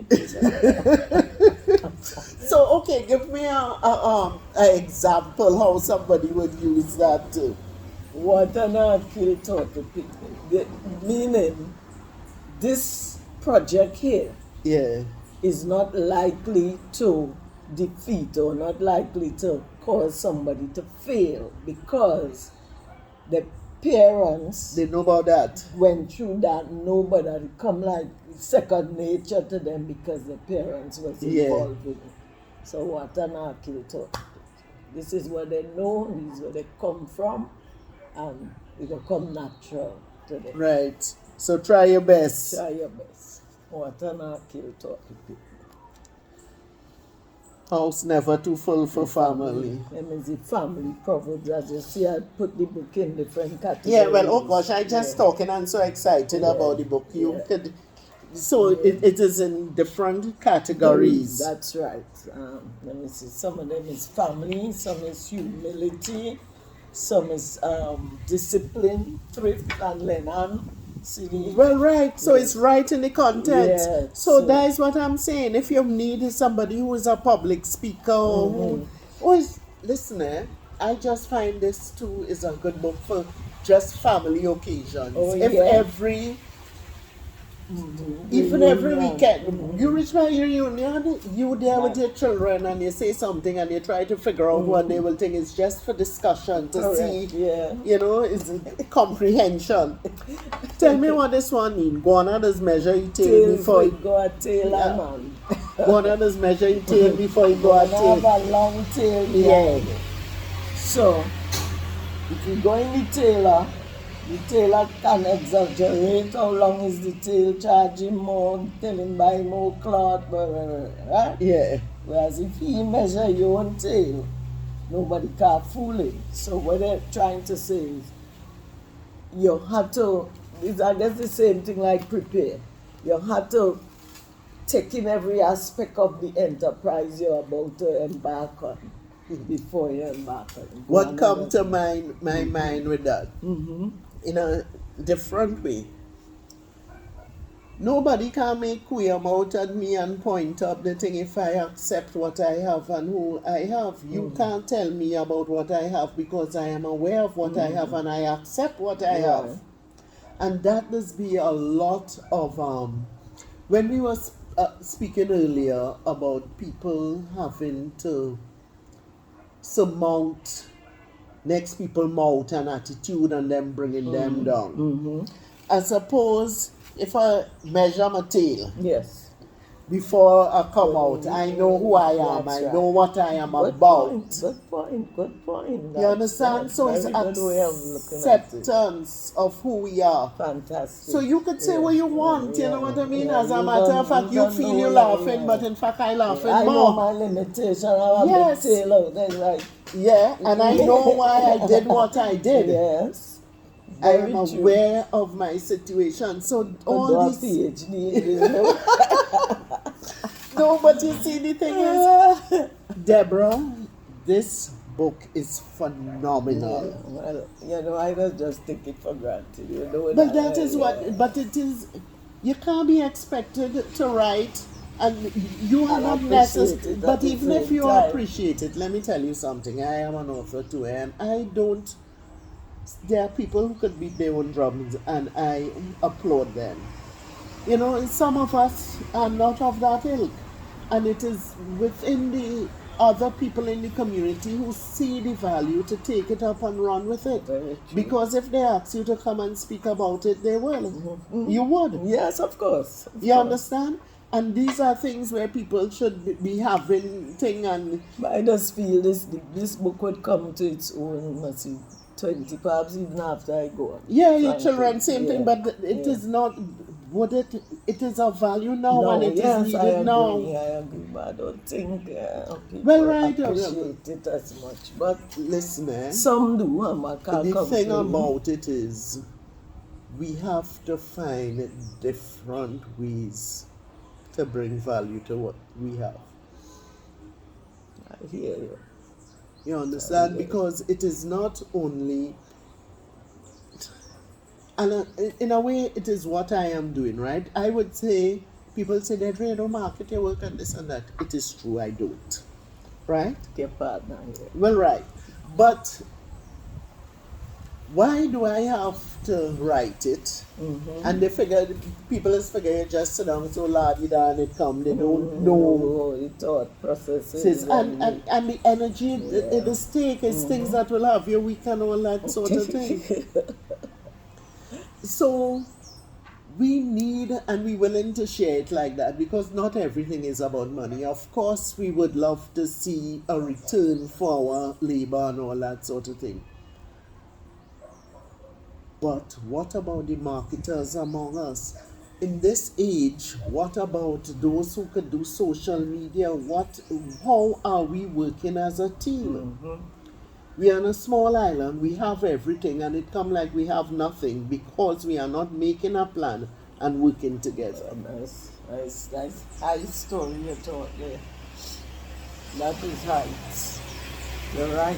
[SPEAKER 1] So, okay, give me a example how somebody would use that too.
[SPEAKER 2] Water not kill turtle picnic. Meaning, this project here is not likely to defeat or not likely to cause somebody to fail because the parents,
[SPEAKER 1] they know about that,
[SPEAKER 2] went through that, nobody it come like second nature to them because the parents was involved with it. So water not kill turtle. This is where they know, this is where they come from, and it will come natural to them.
[SPEAKER 1] Right. So try your best.
[SPEAKER 2] Try your best. Water not kill talking people.
[SPEAKER 1] House never too full for family.
[SPEAKER 2] That means the family proverbs, as you see, I put the book in different categories.
[SPEAKER 1] Yeah, well, oh gosh, I just talking and so excited about the book. You could, so it is in different categories.
[SPEAKER 2] That's right. Let me see. Some of them is family, some is humility, some is discipline, thrift, and Lenan. See,
[SPEAKER 1] Well, right. So it's right in the content.
[SPEAKER 2] Yeah,
[SPEAKER 1] so
[SPEAKER 2] so-
[SPEAKER 1] that is what I'm saying. If you need somebody who is a public speaker or who, or is, listen, I just find this too is a good book for just family occasions.
[SPEAKER 2] Oh,
[SPEAKER 1] if
[SPEAKER 2] yeah.
[SPEAKER 1] every Even every weekend, you reach my reunion, you there with your children and you say something and you try to figure out what they will think. It's just for discussion to see, you know, it's comprehension. Tell me what this one means. Go on and just measure your tail before you
[SPEAKER 2] go a tail, man.
[SPEAKER 1] go on and just measure your tail before you go a
[SPEAKER 2] Have
[SPEAKER 1] tail.
[SPEAKER 2] a long tail
[SPEAKER 1] Yeah.
[SPEAKER 2] behind it. So, if you go in the tailor can exaggerate how long is the tail, charge him more, tell him buy more cloth, blah, blah, blah, right?
[SPEAKER 1] Yeah.
[SPEAKER 2] Whereas if he measure your own tail, nobody can fool him. So what they're trying to say is, you have to, I guess the same thing like prepare. You have to take in every aspect of the enterprise you're about to embark on before you embark on it.
[SPEAKER 1] What come to my mind with that? In a different way. Nobody can make queer mouth at me and point up the thing if I accept what I have and who I have. You can't tell me about what I have because I am aware of what I have and I accept what I have. And that does be a lot of when we were speaking earlier about people having to surmount next people mouth and attitude and them bringing them down. I suppose if I measure my tail before I come out, I know who I am, I know what I am about.
[SPEAKER 2] Good point.
[SPEAKER 1] You understand? So it's acceptance of who we are.
[SPEAKER 2] Fantastic.
[SPEAKER 1] So you could say what you want, you know what I mean? As a matter of fact, you feel you're laughing, but in fact I laughing
[SPEAKER 2] I know
[SPEAKER 1] more.
[SPEAKER 2] my limitation. I have a big tail out there, like.
[SPEAKER 1] Yeah, and I know why I did what I did.
[SPEAKER 2] Yes.
[SPEAKER 1] I am aware of my situation. So all these
[SPEAKER 2] PhD in this.
[SPEAKER 1] No, but you see the thing is, Deborah, this book is phenomenal.
[SPEAKER 2] Well, you know, I don't just take it for granted. You know,
[SPEAKER 1] But that is what. But it is. You can't be expected to write, and you are not necessary. But even if you appreciate it, let me tell you something. I am an author too, and I don't. There are people who could beat their own drums, and I applaud them. You know, some of us are not of that ilk, and it is within the other people in the community who see the value to take it up and run with it. Because if they ask you to come and speak about it, they will. You would.
[SPEAKER 2] Yes, of course.
[SPEAKER 1] You understand? And these are things where people should be having thing and.
[SPEAKER 2] But I just feel this book would come to its own, must see, 20 perhaps even after I go.
[SPEAKER 1] Yeah, your children, same thing, but it is not. Would it is of value now and it is needed now.
[SPEAKER 2] I agree, but I don't think
[SPEAKER 1] people
[SPEAKER 2] appreciate it as much. But
[SPEAKER 1] listen,
[SPEAKER 2] some do.
[SPEAKER 1] The thing about it is, we have to find different ways to bring value to what we have.
[SPEAKER 2] I hear you.
[SPEAKER 1] You understand? Because it is not only. And in a way, it is what I am doing, right? I would say, people say that you don't market your work and this and that. It is true, I don't. Right?
[SPEAKER 2] Your partner. Yeah.
[SPEAKER 1] Well, right. But why do I have to write it? And they figure, people is figure you just sit down so la-di-da and it come. They don't know.
[SPEAKER 2] The thought processes.
[SPEAKER 1] And the energy, the stake is things that will have you weak and all that sort of thing. So we need and we're willing to share it like that because not everything is about money. Of course, we would love to see a return for our labor and all that sort of thing. But what about the marketers among us? In this age, what about those who could do social media? How are we working as a team? We are on a small island, we have everything, and it come like we have nothing because we are not making a plan and working together.
[SPEAKER 2] That's high story you taught there. That is heights. You're right.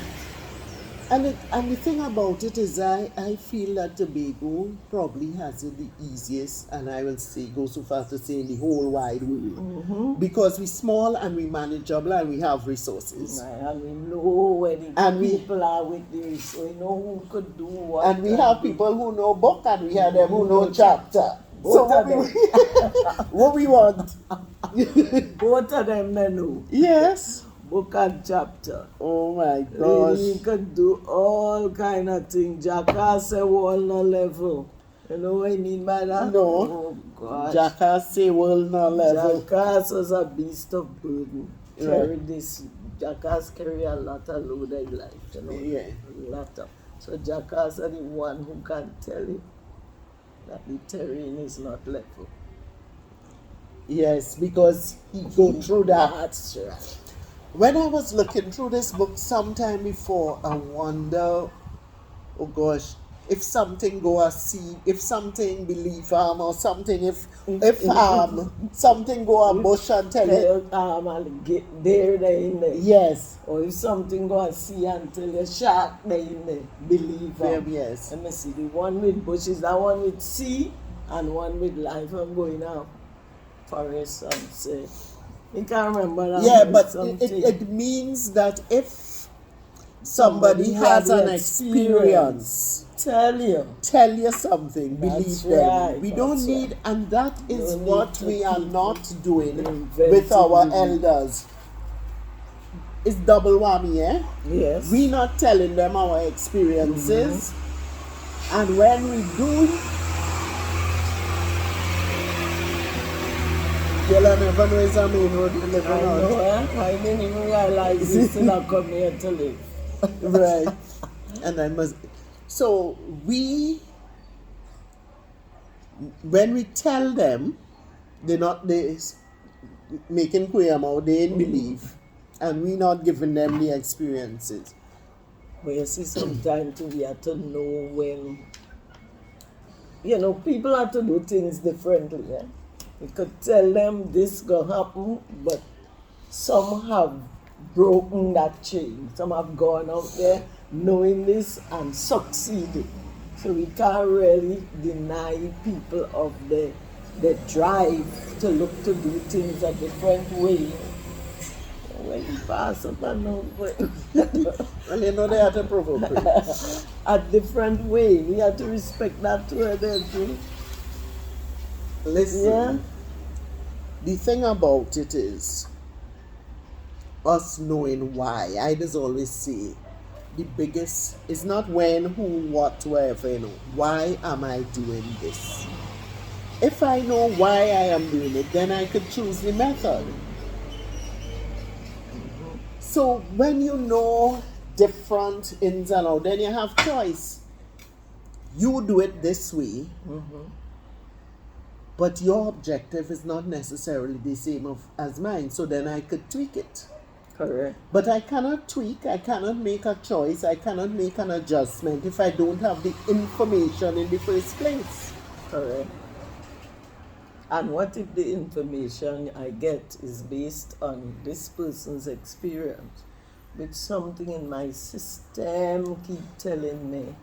[SPEAKER 1] And the thing about it is I feel that Tobago probably has it the easiest, and I will say go so far to say in the whole wide world. Because we're small and we manageable and we have resources.
[SPEAKER 2] And we know where the people are with this. We know who could do what.
[SPEAKER 1] And we have people who know book and we have them who know chapter. So what we want?
[SPEAKER 2] Both of them they know.
[SPEAKER 1] Yes.
[SPEAKER 2] Book and chapter.
[SPEAKER 1] Oh my gosh.
[SPEAKER 2] You could do all kind of things. Jackass say world no level. You know what I mean by that?
[SPEAKER 1] No.
[SPEAKER 2] Oh gosh.
[SPEAKER 1] Jackass say world no level.
[SPEAKER 2] Jackass was a beast of burden. Carry this. Jackass carry a lot of load in life. You know?
[SPEAKER 1] Yeah.
[SPEAKER 2] A lot of. So Jackass is the one who can tell you that the terrain is not level.
[SPEAKER 1] Yes, because he go through that.
[SPEAKER 2] That's right.
[SPEAKER 1] When I was looking through this book sometime before, I wonder, oh gosh, if something go a see, if something believe or something, if something go a bush and tell it.
[SPEAKER 2] I'll get there in there.
[SPEAKER 1] Yes.
[SPEAKER 2] Or if something go a see and tell you shark there in there, believe
[SPEAKER 1] Yes.
[SPEAKER 2] Let me see, the one with bushes, that one with sea, and one with life. I'm going out forest and say. You can't remember that.
[SPEAKER 1] Yeah, but it means that if somebody has an experience, tell you something, believe them. We don't need, and that is what we are not doing with our elders. It's double whammy, eh?
[SPEAKER 2] Yes.
[SPEAKER 1] We not telling them our experiences, and when we do, you'll never know it's a main road you live on.
[SPEAKER 2] I didn't even realize this till I come here to live.
[SPEAKER 1] Right. And I must. So when we tell them, they making queer out, they ain't believe, and we not giving them the experiences.
[SPEAKER 2] But you see, sometimes we have to know when, people have to do things differently. Eh? We could tell them this gonna happen, but some have broken that chain. Some have gone out there knowing this and succeeded. So we can't really deny people of the drive to look to do things a different way. When you pass up and know,
[SPEAKER 1] well, you know they have to provoke it.
[SPEAKER 2] A different way. We have to respect that too.
[SPEAKER 1] Listen, the thing about it is us knowing why. I just always say the biggest is not when, who, what, whatever, Why am I doing this? If I know why I am doing it, then I could choose the method. So when you know different ins and outs, then you have choice. You do it this way. But your objective is not necessarily the same as mine, so then I could tweak it.
[SPEAKER 2] Correct.
[SPEAKER 1] But I cannot tweak, I cannot make a choice, I cannot make an adjustment if I don't have the information in the first place.
[SPEAKER 2] Correct. And what if the information I get is based on this person's experience, with something in my system keep telling me,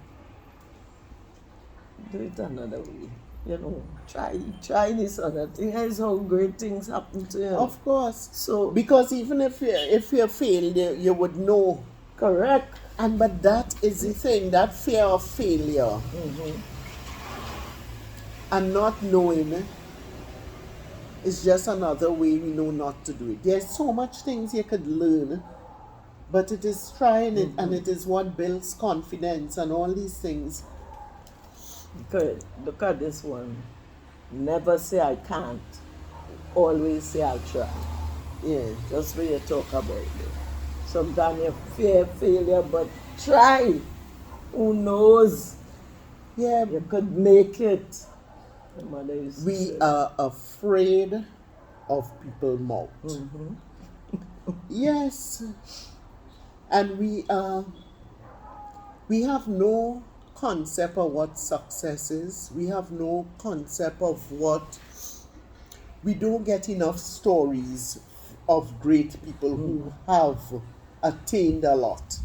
[SPEAKER 2] do it another way. Try this other thing. That's how great things happen to you.
[SPEAKER 1] Of course.
[SPEAKER 2] So
[SPEAKER 1] because even if you failed, you would know.
[SPEAKER 2] Correct.
[SPEAKER 1] But that is the thing, that fear of failure and not knowing is just another way we know not to do it. There's so much things you could learn, but it is trying it, and it is what builds confidence and all these things.
[SPEAKER 2] Good. Look at this one. Never say I can't. Always say I'll try.
[SPEAKER 1] Yeah.
[SPEAKER 2] Just when you talk about it. Sometimes you fear failure, but try. Who knows?
[SPEAKER 1] Yeah,
[SPEAKER 2] You could make it. My mother used to
[SPEAKER 1] we
[SPEAKER 2] say.
[SPEAKER 1] are afraid of people's mouth.
[SPEAKER 2] Mm-hmm.
[SPEAKER 1] Yes, and we have no concept of what success is. We have no concept of what, we don't get enough stories of great people who have attained a lot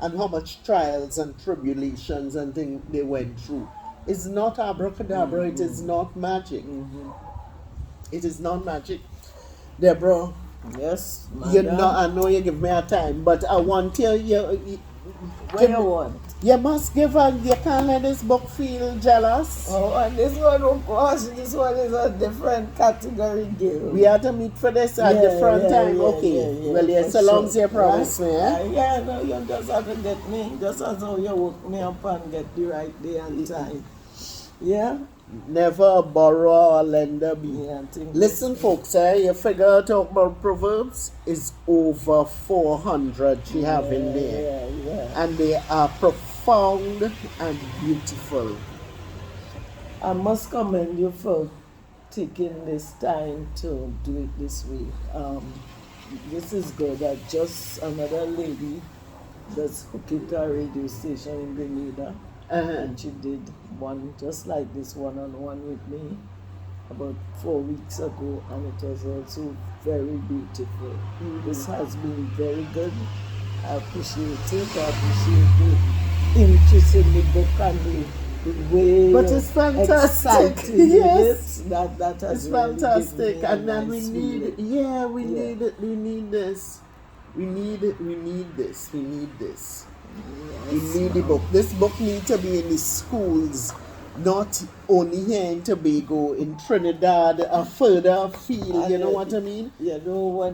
[SPEAKER 1] and how much trials and tribulations and things they went through. It's not abracadabra, it is not magic. It is not magic. Deborah,
[SPEAKER 2] Yes,
[SPEAKER 1] you know,
[SPEAKER 2] madam.
[SPEAKER 1] I know you give me a time, but I want you
[SPEAKER 2] What you want?
[SPEAKER 1] you must give her, you can't let this book feel jealous.
[SPEAKER 2] Oh, and this one, of course, this one is a different category girl.
[SPEAKER 1] We have to meet for this at different time. Okay. Well, yes, so long as you promise me, eh?
[SPEAKER 2] Yeah, no, you just have to get me, just as how you woke me up and get the right day and time. Yeah?
[SPEAKER 1] Never borrow or lender be.
[SPEAKER 2] Yeah, I think
[SPEAKER 1] Listen, folks, you figure talk about Proverbs is over 400 she have in there.
[SPEAKER 2] Yeah.
[SPEAKER 1] And they are profound and beautiful.
[SPEAKER 2] I must commend you for taking this time to do it this week. This is good. Just another lady that's hooked to a radio station in Grenada. And she did one just like this one-on-one with me about 4 weeks ago, and it was also very beautiful. This has been very good. I appreciate it. I appreciate the interest in the book and the way
[SPEAKER 1] But it's fantastic.
[SPEAKER 2] excited
[SPEAKER 1] Yes.
[SPEAKER 2] that has
[SPEAKER 1] It's
[SPEAKER 2] really
[SPEAKER 1] fantastic.
[SPEAKER 2] given me a
[SPEAKER 1] And then
[SPEAKER 2] nice
[SPEAKER 1] we need,
[SPEAKER 2] feeling.
[SPEAKER 1] we need this. We need this. We need this. We need the book. This book needs to be in the schools, not only here in Tobago, in Trinidad, a further afield, you know what I mean?
[SPEAKER 2] You know why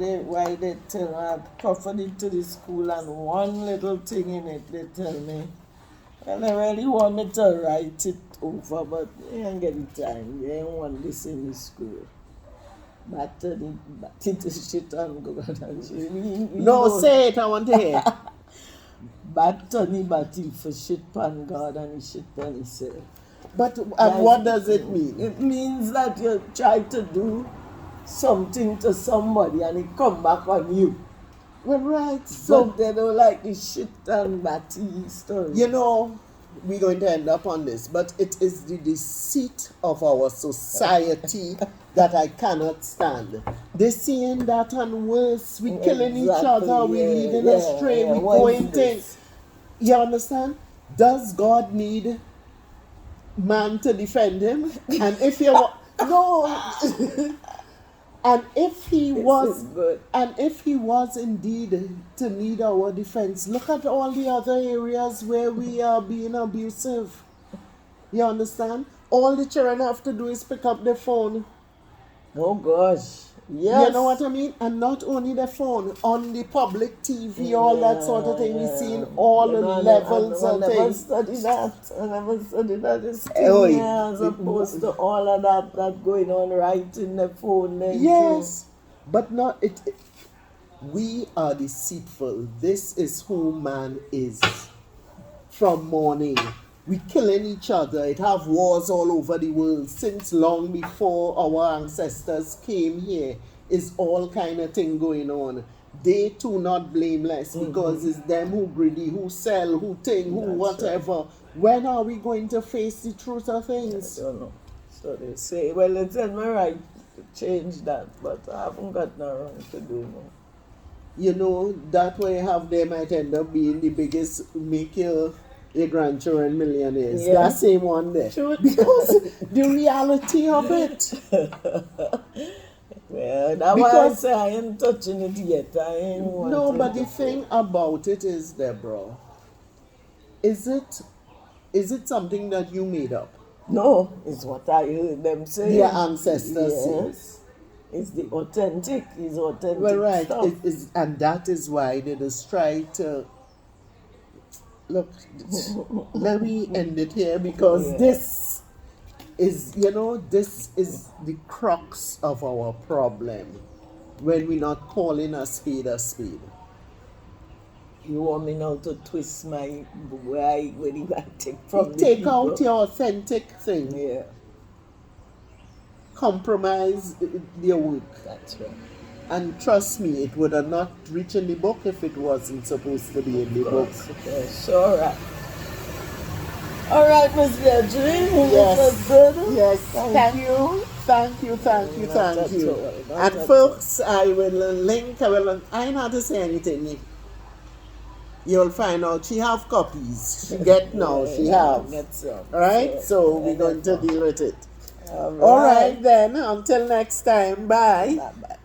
[SPEAKER 2] they tell I proffered it to the school, and one little thing in it they tell me, well, they really want me to write it over, but they ain't getting time. They ain't want this in the school. But it is shit on God.
[SPEAKER 1] No, say it, I want to hear.
[SPEAKER 2] But Tony Batty for shit pan God and he shit pan himself.
[SPEAKER 1] But what does it mean?
[SPEAKER 2] It means that you try to do something to somebody and it come back on you.
[SPEAKER 1] Well, right.
[SPEAKER 2] So they don't like the shit and Batty story.
[SPEAKER 1] You know, we're going to end up on this, but it is the deceit of our society that I cannot stand. They're seeing that and worse. We killing each other, we leading astray, we going things. You understand? Does God need man to defend him? And if you no, and if he was indeed to need our defense, look at all the other areas where we are being abusive. You understand? All the children have to do is pick up their phone.
[SPEAKER 2] Oh gosh. Yes.
[SPEAKER 1] You know what I mean? And not only the phone, on the public TV, all that sort of thing. We've seen all the levels of things.
[SPEAKER 2] I never studied that. It's as opposed to all of that going on right in the phone.
[SPEAKER 1] Yes. But not it. We are deceitful. This is who man is. From morning. We killing each other. It have wars all over the world since long before our ancestors came here. Is all kind of thing going on. They too not blameless because it's them who greedy, who sell, who think, who whatever. Right. When are we going to face the truth of things?
[SPEAKER 2] I don't know. So they say, well, it's in my right to change that, but I haven't got no wrong to do now.
[SPEAKER 1] You know, that way have they might end up being the biggest, make your grandchildren millionaires. Yeah. That same one there. Sure. Because the reality of it.
[SPEAKER 2] Well, that's why I say I ain't touching it yet. I ain't
[SPEAKER 1] no, but the thing about it is, Deborah, is it something that you made up?
[SPEAKER 2] No, it's what I heard them say.
[SPEAKER 1] Their ancestors say.
[SPEAKER 2] It's the authentic. It's authentic.
[SPEAKER 1] Well, right.
[SPEAKER 2] Stuff.
[SPEAKER 1] And that is why they just try to look. Let me end it here because this is, this is the crux of our problem when we're not calling a spade a spade.
[SPEAKER 2] You want me now to twist my why when you take from the
[SPEAKER 1] Take
[SPEAKER 2] people?
[SPEAKER 1] out your authentic thing.
[SPEAKER 2] Yeah,
[SPEAKER 1] Compromise your work.
[SPEAKER 2] that's right.
[SPEAKER 1] And trust me, it would have not reached in the book if it wasn't supposed to be in the book.
[SPEAKER 2] Yes, all right. All right, Miss Deidre,
[SPEAKER 1] Yes.
[SPEAKER 2] this was good.
[SPEAKER 1] Yes, thank you. Thank you.
[SPEAKER 2] Not at all, not
[SPEAKER 1] And
[SPEAKER 2] at
[SPEAKER 1] folks, I will link, I don't have to say anything. You'll find out she have copies. She get now, she have.
[SPEAKER 2] Get some.
[SPEAKER 1] Alright, so we're going to deal with it.
[SPEAKER 2] All
[SPEAKER 1] Alright then, until next time, bye.
[SPEAKER 2] Bye-bye.